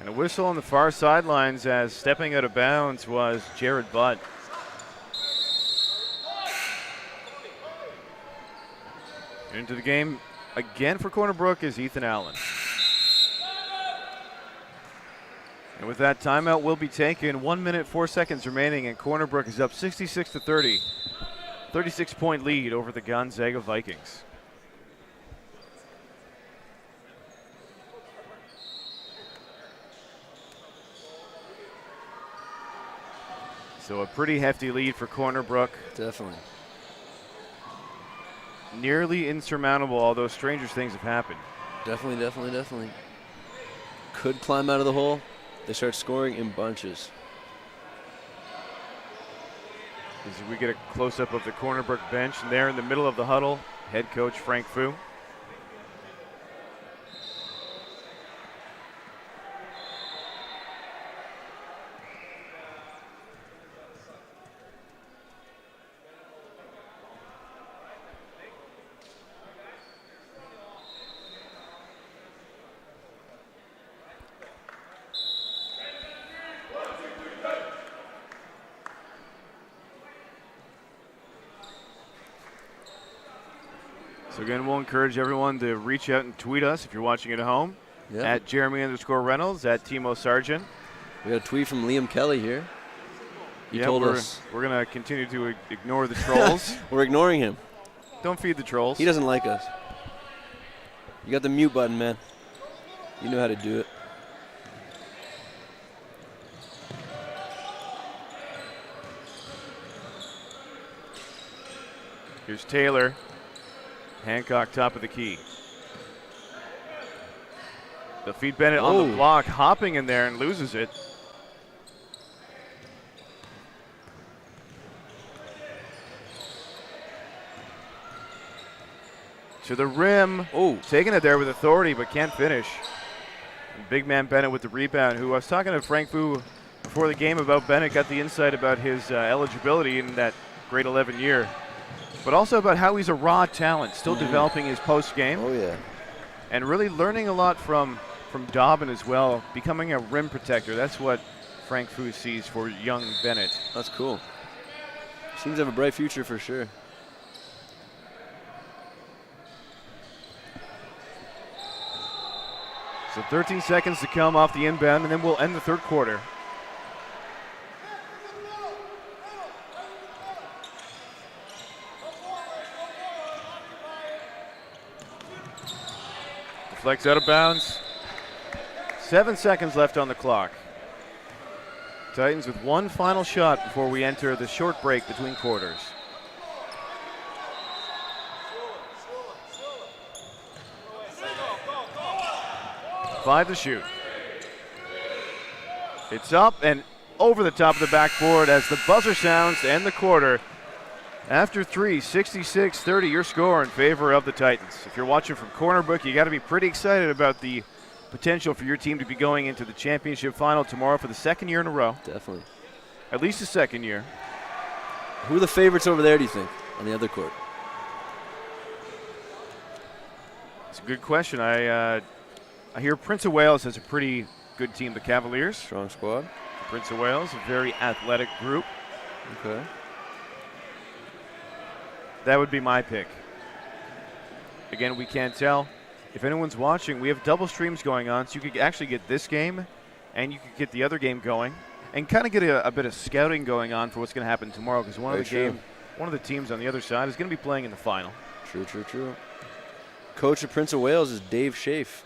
And a whistle on the far sidelines as stepping out of bounds was Jared Butt. Into the game again for Corner Brook is Ethan Allen. And with that, timeout will be taken. 1 minute, 4 seconds remaining, and Corner Brook is up 66-30. 36-point lead over the Gonzaga Vikings. So a pretty hefty lead for Corner Brook. Definitely. Nearly insurmountable, although stranger things have happened. Definitely. Could climb out of the hole. They start scoring in bunches. As we get a close-up of the Corner Brook bench, and there in the middle of the huddle, head coach Frank Fu. So again, we'll encourage everyone to reach out and tweet us if you're watching at home. Yep. At Jeremy_Reynolds, at Timo Sargent. We got a tweet from Liam Kelly here. He told us. We're going to continue to ignore the trolls. We're ignoring him. Don't feed the trolls. He doesn't like us. You got the mute button, man. You know how to do it. Here's Taylor. Hancock top of the key. The feed Bennett on the block, hopping in there and loses it. To the rim. Taking it there with authority, but can't finish. And big man Bennett with the rebound, who I was talking to Frank Fu before the game about Bennett, got the insight about his eligibility in that grade 11 year. But also about how he's a raw talent, still developing his post game. Oh, yeah. And really learning a lot from Dobbin as well, becoming a rim protector. That's what Frank Fu sees for young Bennett. That's cool. Seems to have a bright future for sure. So 13 seconds to come off the inbound, and then we'll end the third quarter. Deflects out of bounds. 7 seconds left on the clock. Titans with one final shot before we enter the short break between quarters. Five to shoot. It's up and over the top of the backboard as the buzzer sounds to end the quarter. After three, 66-30, your score in favor of the Titans. If you're watching from Corner Brook, you got to be pretty excited about the potential for your team to be going into the championship final tomorrow for the second year in a row. Definitely. At least the second year. Who are the favorites over there, do you think, on the other court? It's a good question. I hear Prince of Wales has a pretty good team, the Cavaliers. Strong squad. Prince of Wales, a very athletic group. Okay. That would be my pick. Again, we can't tell. If anyone's watching, we have double streams going on, so you could actually get this game and you could get the other game going and kind of get a bit of scouting going on for what's going to happen tomorrow, because one of the teams on the other side is going to be playing in the final. True. Coach of Prince of Wales is Dave Schaaf,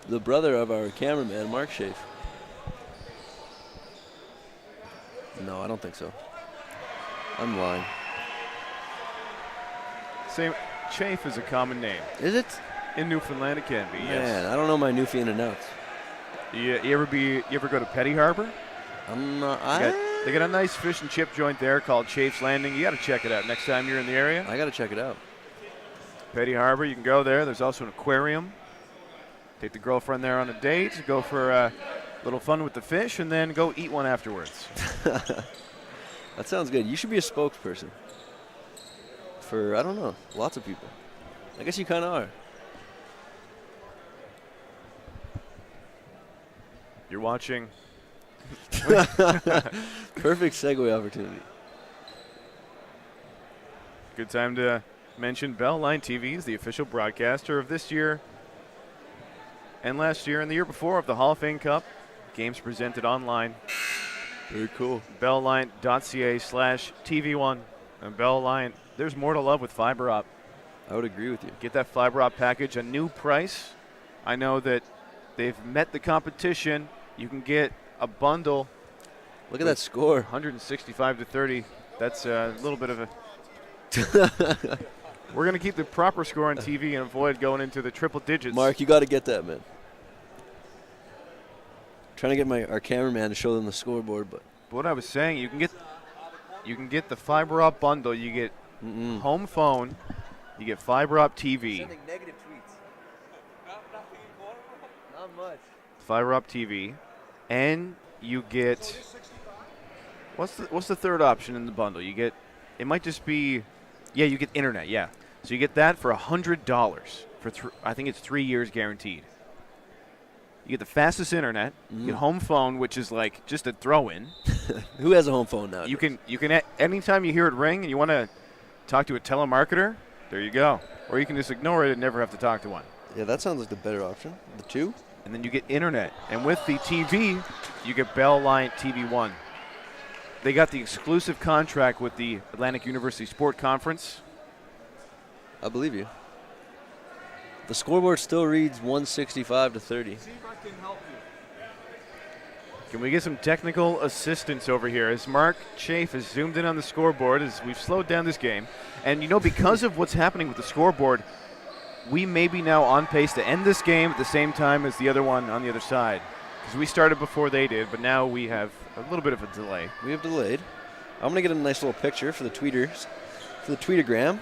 the brother of our cameraman, Mark Schaaf. No, I don't think so. I'm lying. Same. Chafe is a common name. Is it? In Newfoundland, it can be. Man, yes. I don't know my Newfie in and outs. You ever go to Petty Harbor? I'm not. They got a nice fish and chip joint there called Chafe's Landing. You got to check it out next time you're in the area. I got to check it out. Petty Harbor, you can go there. There's also an aquarium. Take the girlfriend there on a date. Go for a little fun with the fish, and then go eat one afterwards. That sounds good. You should be a spokesperson. for, I don't know, lots of people. I guess you kind of are. You're watching. Perfect segue opportunity. Good time to mention Bell Line TV is the official broadcaster of this year and last year and the year before of the Hall of Fame Cup. Games presented online. Very cool. bellline.ca/TV1. And Bell Line, there's more to love with fiber op. I would agree with you. Get that fiber op package, a new price. I know that they've met the competition. You can get a bundle. Look at that score. 165 to 30. That's a little bit of a. We're going to keep the proper score on TV and avoid going into the triple digits. Mark, you got to get that, man. Trying to get our cameraman to show them the scoreboard, but what I was saying, you can get the fiber op bundle. You get home phone. You get fiber op TV. Sending negative tweets. Not much. Fiber op TV, and you get what's the third option in the bundle? You get it might just be you get internet. Yeah, so you get that for $100 for I think it's 3 years guaranteed. You get the fastest internet. You get home phone, which is like just a throw-in. Who has a home phone now? You can anytime you hear it ring and you want to talk to a telemarketer, there you go. Or you can just ignore it and never have to talk to one. Yeah, that sounds like the better option. The two. And then you get internet. And with the TV, you get Bell Line TV 1. They got the exclusive contract with the Atlantic University Sport Conference. I believe you. The scoreboard still reads 165 to 30. See if I can help you. Can we get some technical assistance over here as Mark Chafe has zoomed in on the scoreboard as we've slowed down this game. And, because of what's happening with the scoreboard, we may be now on pace to end this game at the same time as the other one on the other side. Because we started before they did, but now we have a little bit of a delay. We have delayed. I'm going to get a nice little picture for the tweeters, for the tweetogram.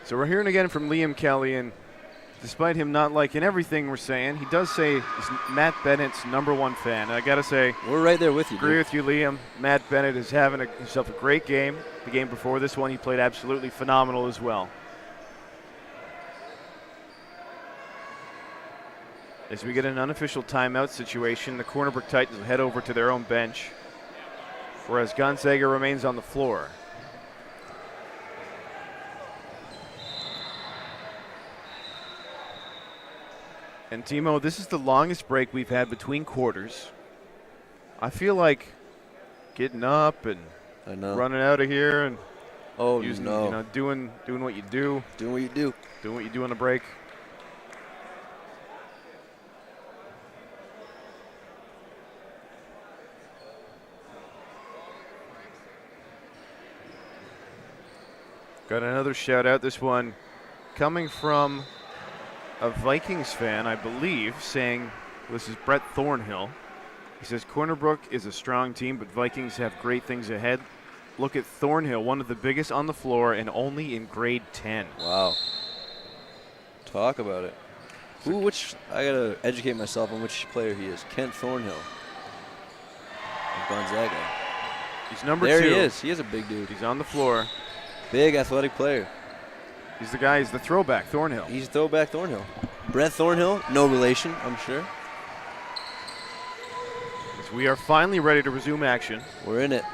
So we're hearing again from Liam Kelly, and despite him not liking everything we're saying, he does say he's Matt Bennett's #1 fan. And I got to say, we're right there with you. Agree with you, Liam. Matt Bennett is having himself a great game. The game before this one, he played absolutely phenomenal as well. As we get an unofficial timeout situation, the Cornerbrook Titans will head over to their own bench, whereas Gonzaga remains on the floor. And Timo, this is the longest break we've had between quarters. I feel like getting up and running out of here and doing what you do. Doing what you do. Doing what you do on the break. Got another shout out. This one coming from a Vikings fan, I believe, saying, this is Brett Thornhill. He says, Cornerbrook is a strong team, but Vikings have great things ahead. Look at Thornhill, one of the biggest on the floor and only in grade 10. Wow. Talk about it. I got to educate myself on which player he is. Kent Thornhill of Gonzaga. He's number 2. There he is. He is a big dude. He's on the floor. Big athletic player. He's the guy, he's the throwback, Thornhill. He's throwback Thornhill. Brent Thornhill, no relation, I'm sure. As we are finally ready to resume action. We're in it.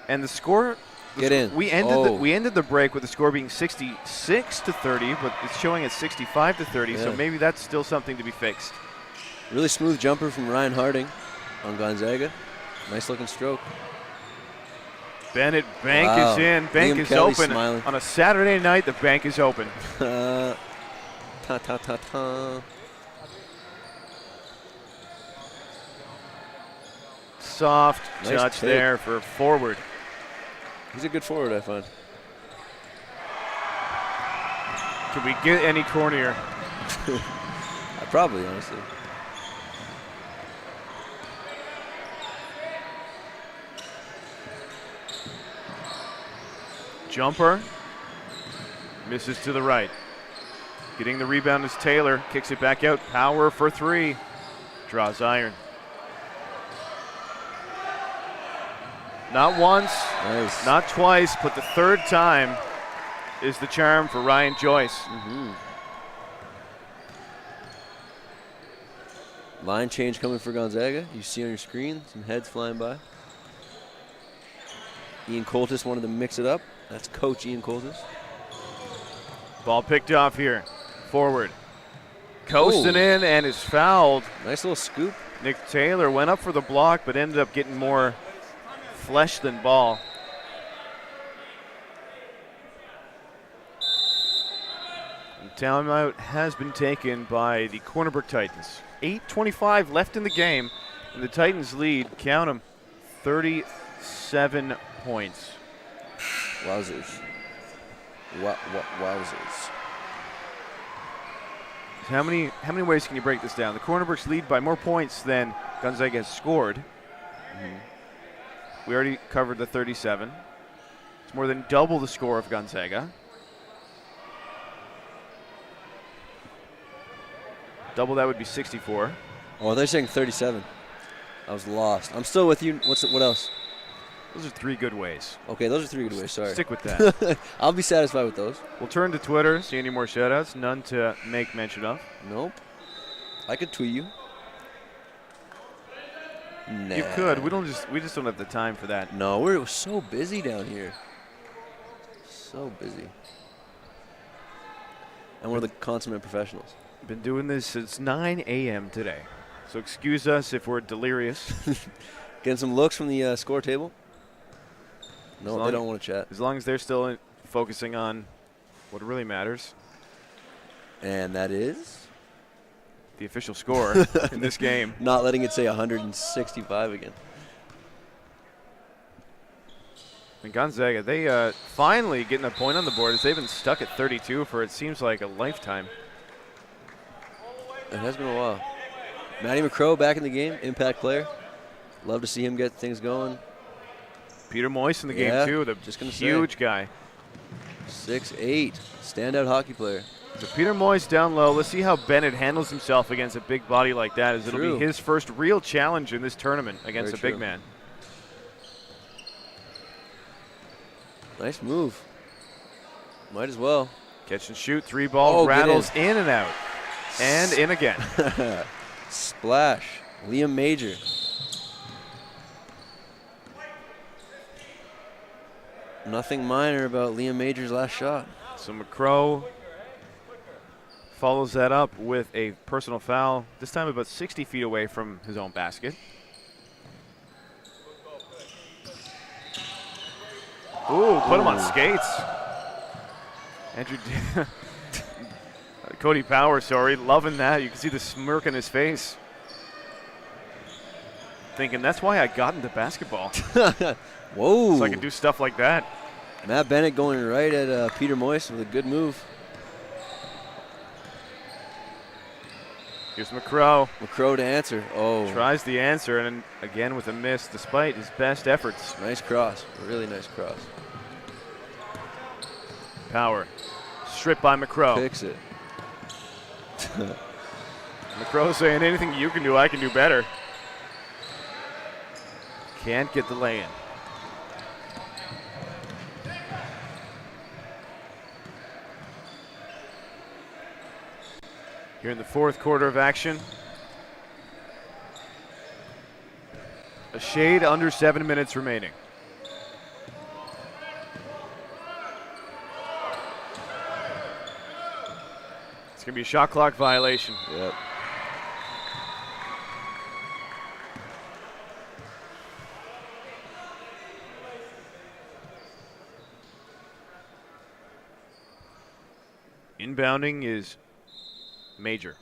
And the score. Get in. We ended the break with the score being 66 to 30, but it's showing at 65 to 30, so maybe that's still something to be fixed. Really smooth jumper from Ryan Harding on Gonzaga. Nice looking stroke. Bennett, bank is in. Bank Liam is Kelly open. Smiling. On a Saturday night, the bank is open. Soft touch there for forward. He's a good forward, I find. Can we get any cornier? Probably, honestly. Jumper. Misses to the right. Getting the rebound is Taylor. Kicks it back out. Power for 3. Draws iron. Not once, Nice. not twice, but the third time is the charm for Ryan Joyce. Mm-hmm. Line change coming for Gonzaga. You see on your screen some heads flying by. Ian Coltis wanted to mix it up. That's Coach Ian Coltis. Ball picked off here. Forward. Coasting in and is fouled. Nice little scoop. Nick Taylor went up for the block but ended up getting more flesh than ball. And timeout has been taken by the Cornerbrook Titans. 8:25 left in the game, and the Titans lead, count them, 37 points. Wowzers. Wowzers. How many ways can you break this down? The Cornerbrooks lead by more points than Gonzaga has scored. Mm-hmm. We already covered the 37. It's more than double the score of Gonzaga. Double that would be 64. Oh, they're saying 37. I was lost. I'm still with you. What else? Those are 3 good ways. Okay, those are 3 good ways. Sorry. Stick with that. I'll be satisfied with those. We'll turn to Twitter, see any more shout-outs. None to make mention of. Nope. I could tweet you. Nah. You could. We just don't have the time for that. No, we're so busy down here. So busy. And we're the consummate professionals. Been doing this since 9 a.m. today. So excuse us if we're delirious. Getting some looks from the score table. No, they don't want to chat. As long as they're still focusing on what really matters. And that is? The official score in this game. Not letting it say 165 again. And Gonzaga, they finally getting a point on the board as they've been stuck at 32 for it seems like a lifetime. It has been a while. Matty McCrow back in the game, impact player. Love to see him get things going. Peter Moyce in the game too, the huge guy. 6'8", standout hockey player. So Peter Moyce down low. Let's see how Bennett handles himself against a big body like that, as it'll be his first real challenge in this tournament against a big man. Nice move. Might as well. Catch and shoot, 3-ball, rattles in and out. And in again. Splash. Liam Major. Nothing minor about Liam Major's last shot. So McCrow follows that up with a personal foul, this time about 60 feet away from his own basket. Ooh, put him on skates. Andrew Cody Power, sorry, loving that. You can see the smirk on his face. Thinking, that's why I got into basketball. Whoa. So I can do stuff like that. Matt Bennett going right at Peter Moyce with a good move. Here's McCrow. McCrow to answer. Oh. Tries the answer, and again with a miss despite his best efforts. Nice cross. Really nice cross. Power. Stripped by McCrow. Picks it. McCrow saying anything you can do, I can do better. Can't get the lay-in. Here in the fourth quarter of action. A shade under 7 minutes remaining. It's going to be a shot clock violation. Yep. Inbounding is Major.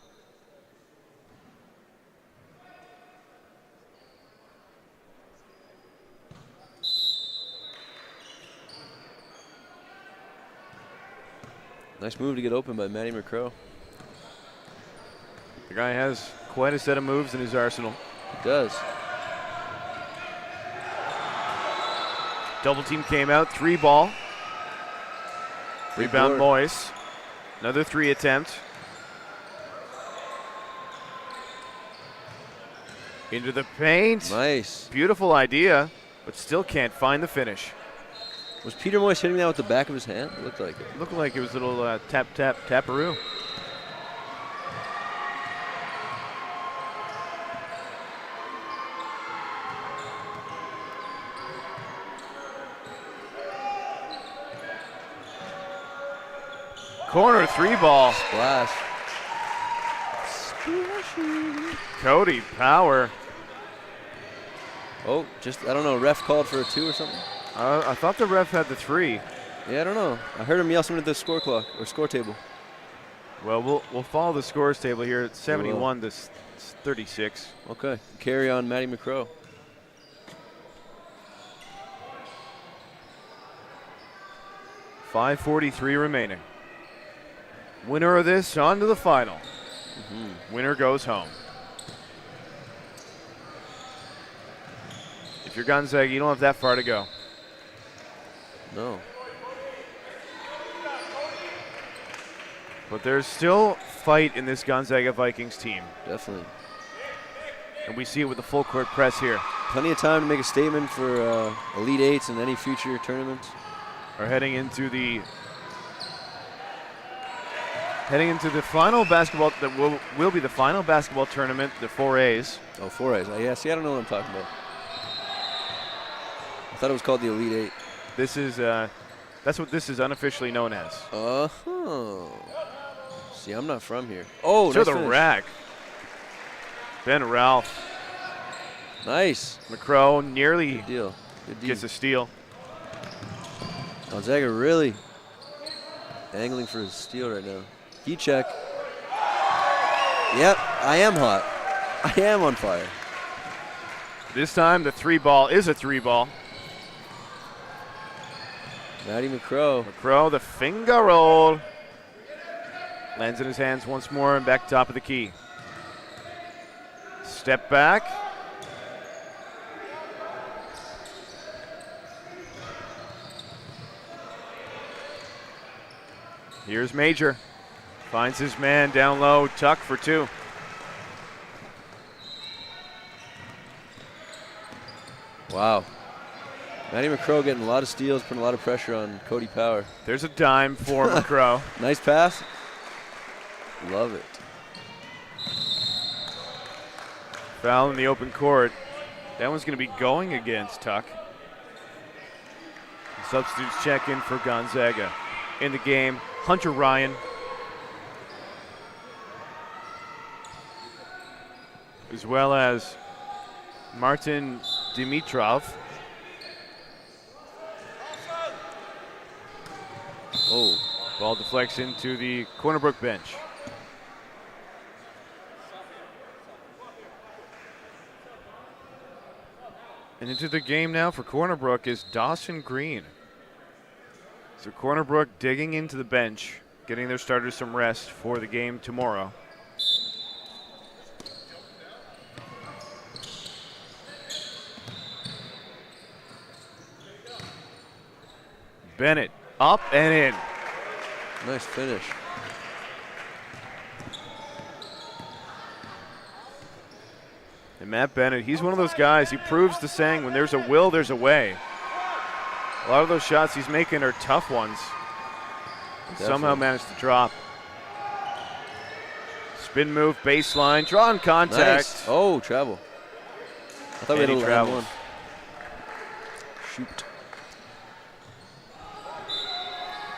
Nice move to get open by Matty McCrow. The guy has quite a set of moves in his arsenal. He does. Double team came out, 3-ball. Rebound Moyce. Another 3 attempt. Into the paint. Nice. Beautiful idea, but still can't find the finish. Was Peter Moyes hitting that with the back of his hand? It looked like it. Looked like it was a little tap, tap, taparoo. Corner 3 ball. Splash. Cody Power. Oh, just, I don't know, ref called for a 2 or something? I thought the ref had the 3. Yeah, I don't know. I heard him yell something at the score clock or score table. Well, we'll follow the scores table here. It's 71 to 36. Okay. Carry on Matty McCrow. .543 remaining. Winner of this on to the final. Winner goes home. If you're Gonzaga, you don't have that far to go. No. But there's still fight in this Gonzaga Vikings team. Definitely. And we see it with the full court press here. Plenty of time to make a statement for Elite Eights and any future tournaments. Are heading into the final basketball that will be the final basketball tournament, the 4As. Oh, 4As. Yeah, see, I don't know what I'm talking about. I thought it was called the Elite Eight. This is that's what this is unofficially known as. See, I'm not from here. Oh, to nice the finish. rack. Ben Ralph. Nice. McCrow nearly Good deal. Good deal. gets a steal. Gonzaga really angling for his steal right now. Heat check. Yep, I am hot. I am on fire. This time the 3 ball is a 3 ball. Matty McCrow. McCrow, the finger roll. Lands in his hands once more and back top of the key. Step back. Here's Major. Finds his man down low. Tuck for 2. Wow. Matty McCrow getting a lot of steals, putting a lot of pressure on Cody Power. There's a dime for McCrow. Nice pass. Love it. Foul in the open court. That one's going to be going against Tuck. The substitutes check in for Gonzaga. In the game, Hunter Ryan. As well as Martin Dimitrov. Oh. Ball deflects into the Cornerbrook bench. And into the game now for Cornerbrook is Dawson Green. So Cornerbrook digging into the bench, getting their starters some rest for the game tomorrow. Bennett up and in. Nice finish. And Matt Bennett, he's one of those guys, he proves the saying, when there's a will, there's a way. A lot of those shots he's making are tough ones. Somehow managed to drop. Spin move, baseline, draw in contact. Nice. Oh, travel. I thought we had a little travels. one. Shoot.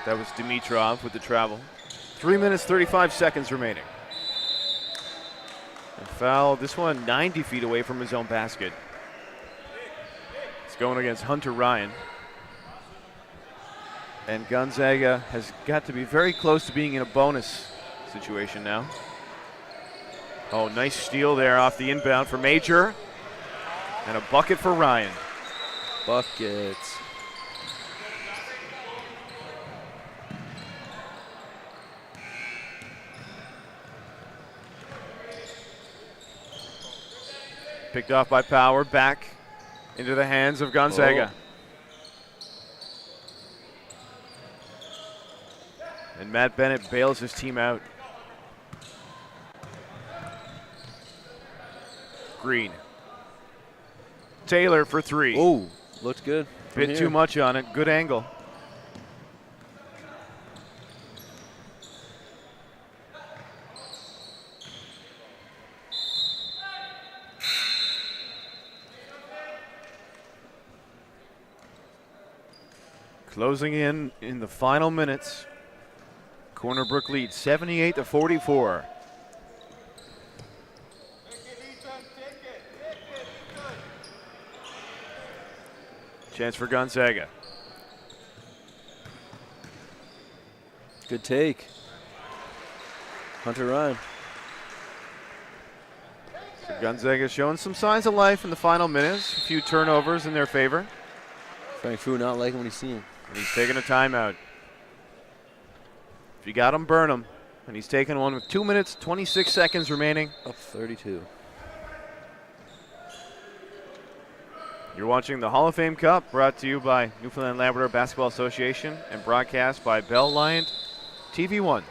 That was Dimitrov with the travel. 3 minutes, 35 seconds remaining. And foul, this one 90 feet away from his own basket. It's going against Hunter Ryan. And Gonzaga has got to be very close to being in a bonus situation now. Oh, nice steal there off the inbound for Major. And a bucket for Ryan. Buckets. Picked off by Power, back into the hands of Gonzaga. And Matt Bennett bails his team out. Green Taylor for three. Oh, looked good. Bit too much on it. Good angle. Closing in the final minutes. Cornerbrook leads 78-44. Chance for Gonzaga. Good take. Hunter Ryan. So Gonzaga showing some signs of life in the final minutes. A few turnovers in their favor. Frank Fu not liking what he's seeing. And he's taking a timeout. If you got him, burn him. And he's taking one with 2 minutes, 26 seconds remaining. Up 32. You're watching the Hall of Fame Cup, brought to you by Newfoundland Labrador Basketball Association and broadcast by Bell Lion TV1.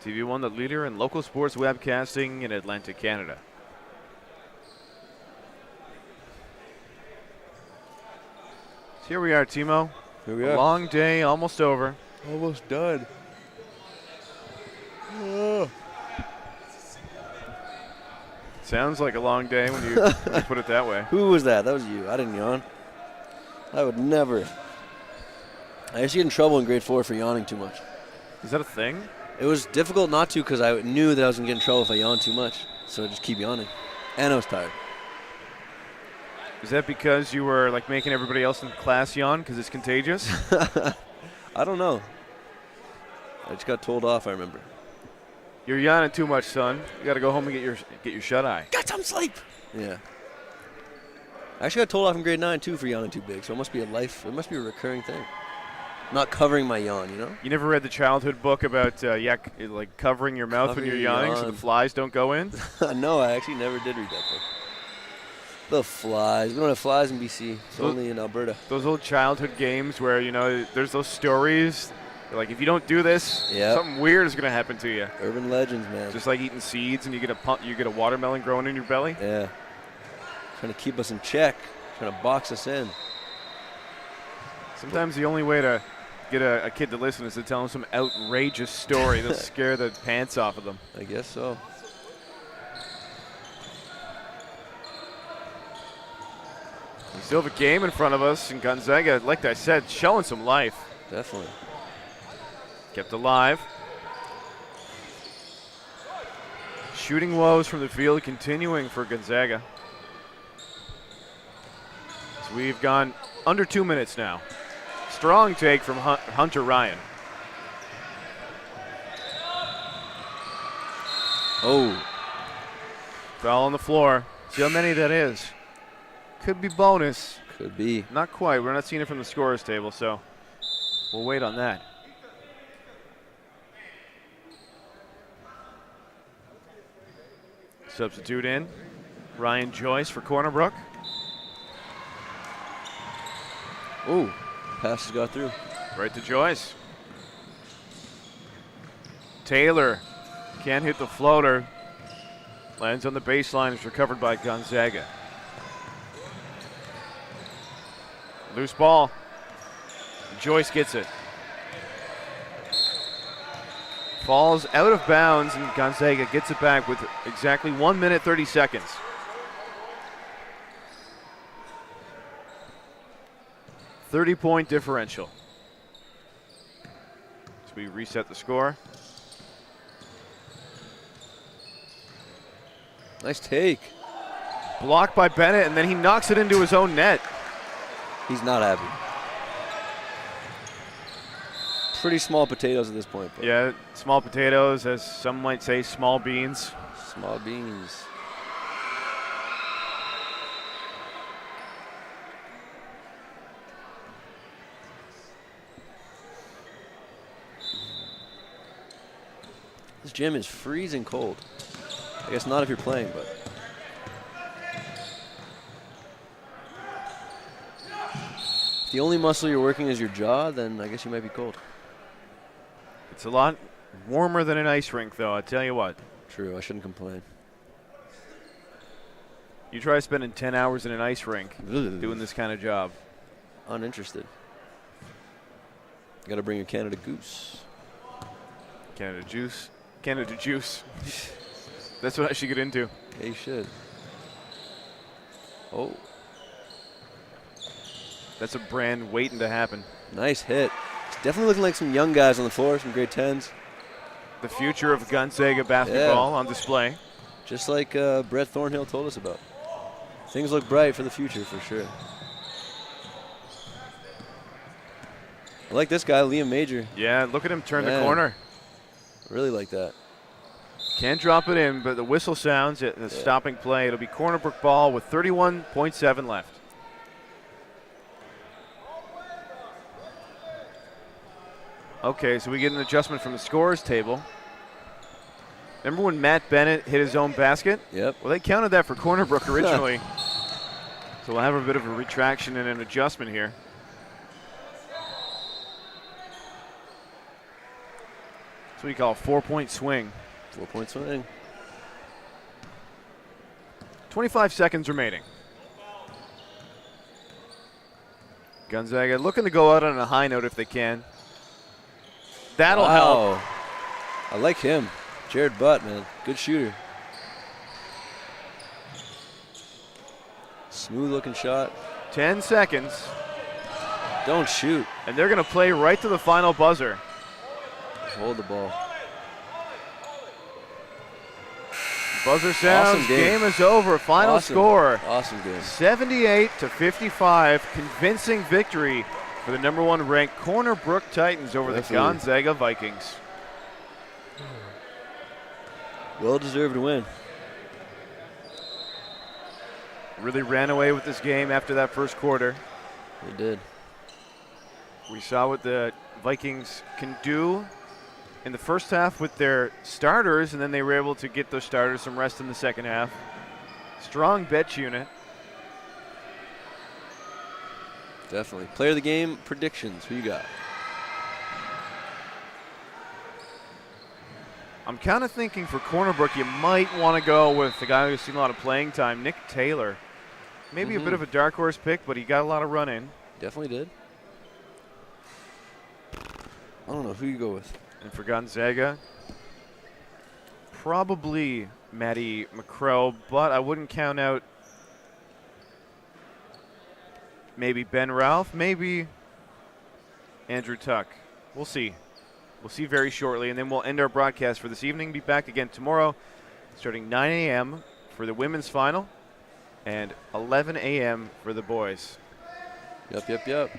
TV1, the leader in local sports webcasting in Atlantic Canada. So here we are, Timo. Here we A are. long day, almost over. Almost done. Sounds like a long day when you, put it that way. Who was that? That was you. I didn't yawn. I would never. I used to get in trouble in grade 4 for yawning too much. Is that a thing? It was difficult not to because I knew that I was going to get in trouble if I yawned too much. So I just keep yawning. And I was tired. Is that because you were like making everybody else in class yawn because it's contagious? I don't know. I just got told off, I remember. You're yawning too much, son. You got to go home and get your shut eye. Got some sleep. Yeah. I actually got told off in grade 9 too for yawning too big. So it must be a recurring thing. Not covering my yawn, you know? You never read the childhood book about like covering your mouth when you're yawning so the flies don't go in? No, I actually never did read that book. The flies. We don't have flies in BC. It's only in Alberta. Those old childhood games where, there's those stories. Like, if you don't do this, something weird is going to happen to you. Urban legends, man. Just like eating seeds and you get a watermelon growing in your belly. Yeah. Trying to keep us in check. Trying to box us in. Sometimes the only way to get a kid to listen is to tell them some outrageous story that'll scare the pants off of them. I guess so. We still have a game in front of us, and Gonzaga, like I said, showing some life. Definitely. Kept alive. Shooting woes from the field continuing for Gonzaga. So we've gone under 2 minutes now. Strong take from Hunter Ryan. Oh. Foul on the floor. See how many that is. Could be bonus. Could be. Not quite. We're not seeing it from the scorer's table, so we'll wait on that. Substitute in. Ryan Joyce for Cornerbrook. Oh, passes got through. Right to Joyce. Taylor can't hit the floater. Lands on the baseline. It's recovered by Gonzaga. Loose ball. Joyce gets it. Falls out of bounds, and Gonzaga gets it back with exactly 1 minute, 30 seconds. .30 differential. So we reset the score. Nice take. Blocked by Bennett, and then he knocks it into his own net. He's not happy. Pretty small potatoes at this point. But Yeah, small potatoes, as some might say, small beans. small beans. This gym is freezing cold. I guess not if you're playing, but. If the only muscle you're working is your jaw, then I guess you might be cold. It's a lot warmer than an ice rink, though, I tell you what. True, I shouldn't complain. You try spending 10 hours in an ice rink doing this kind of job. Uninterested. Got to bring your Canada Goose. Canada Juice. Canada Juice. That's what I should get into. Yeah, you should. Oh. That's a brand waiting to happen. Nice hit. It's definitely looking like some young guys on the floor, some grade 10s. The future of Gonzaga basketball on display. Just like Brett Thornhill told us about. Things look bright for the future, for sure. I like this guy, Liam Major. Yeah, look at him turn the corner. Really like that. Can't drop it in, but the whistle sounds at the stopping play. It'll be Cornerbrook ball with 31.7 left. Okay, so we get an adjustment from the scorer's table. Remember when Matt Bennett hit his own basket? Yep. Well, they counted that for Cornerbrook originally. So we'll have a bit of a retraction and an adjustment here. That's what you call a 4-point swing. 4-point swing. 25 seconds remaining. Gonzaga looking to go out on a high note if they can. That'll help. I like him. Jared Butt, man. Good shooter. Smooth looking shot. 10 seconds. Don't shoot. And they're going to play right to the final buzzer. Hold the ball. Buzzer sounds. Awesome game is over. Final score. Awesome game. 78-55. Convincing victory for the #1 ranked Cornerbrook Titans over the Gonzaga Vikings. Well-deserved win. Really ran away with this game after that first quarter. They did. We saw what the Vikings can do in the first half with their starters, and then they were able to get those starters some rest in the second half. Strong bench unit. Definitely. Player of the game predictions. Who you got? I'm kind of thinking for Cornerbrook, you might want to go with the guy who's seen a lot of playing time, Nick Taylor. Maybe a bit of a dark horse pick, but he got a lot of run in. Definitely did. I don't know who you go with. And for Gonzaga, probably Matty McCrow, but I wouldn't count out maybe Ben Ralph, maybe Andrew Tuck. We'll see. We'll see very shortly, and then we'll end our broadcast for this evening. Be back again tomorrow starting 9 a.m. for the women's final and 11 a.m. for the boys. Yep.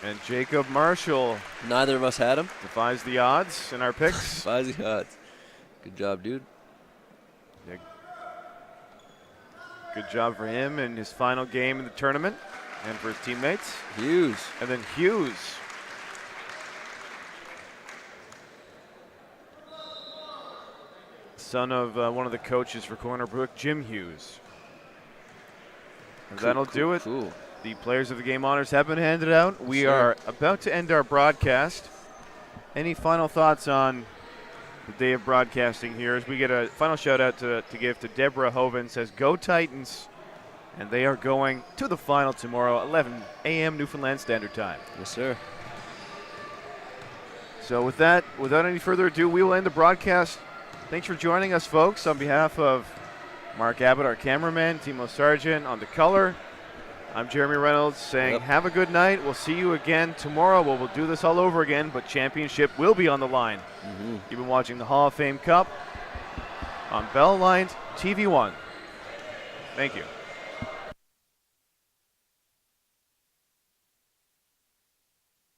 And Jacob Marshall. Neither of us had him. Defies the odds in our picks. Defies the odds. Good job, dude. Yeah. Good job for him in his final game in the tournament and for his teammates. Hughes. And then Hughes. Son of one of the coaches for Cornerbrook, Jim Hughes. And that'll do it. Cool. The Players of the Game honors have been handed out. We are about to end our broadcast. Any final thoughts on the day of broadcasting here as we get a final shout out to give to Deborah Hoven. Says, go Titans. And they are going to the final tomorrow, 11 a.m. Newfoundland Standard Time. Yes, sir. So with that, without any further ado, we will end the broadcast. Thanks for joining us, folks. On behalf of Mark Abbott, our cameraman, Timo Sargent on the color, I'm Jeremy Reynolds saying have a good night. We'll see you again tomorrow. We'll do this all over again, but championship will be on the line. You've been watching the Hall of Fame Cup on Bell Line TV 1. Thank you.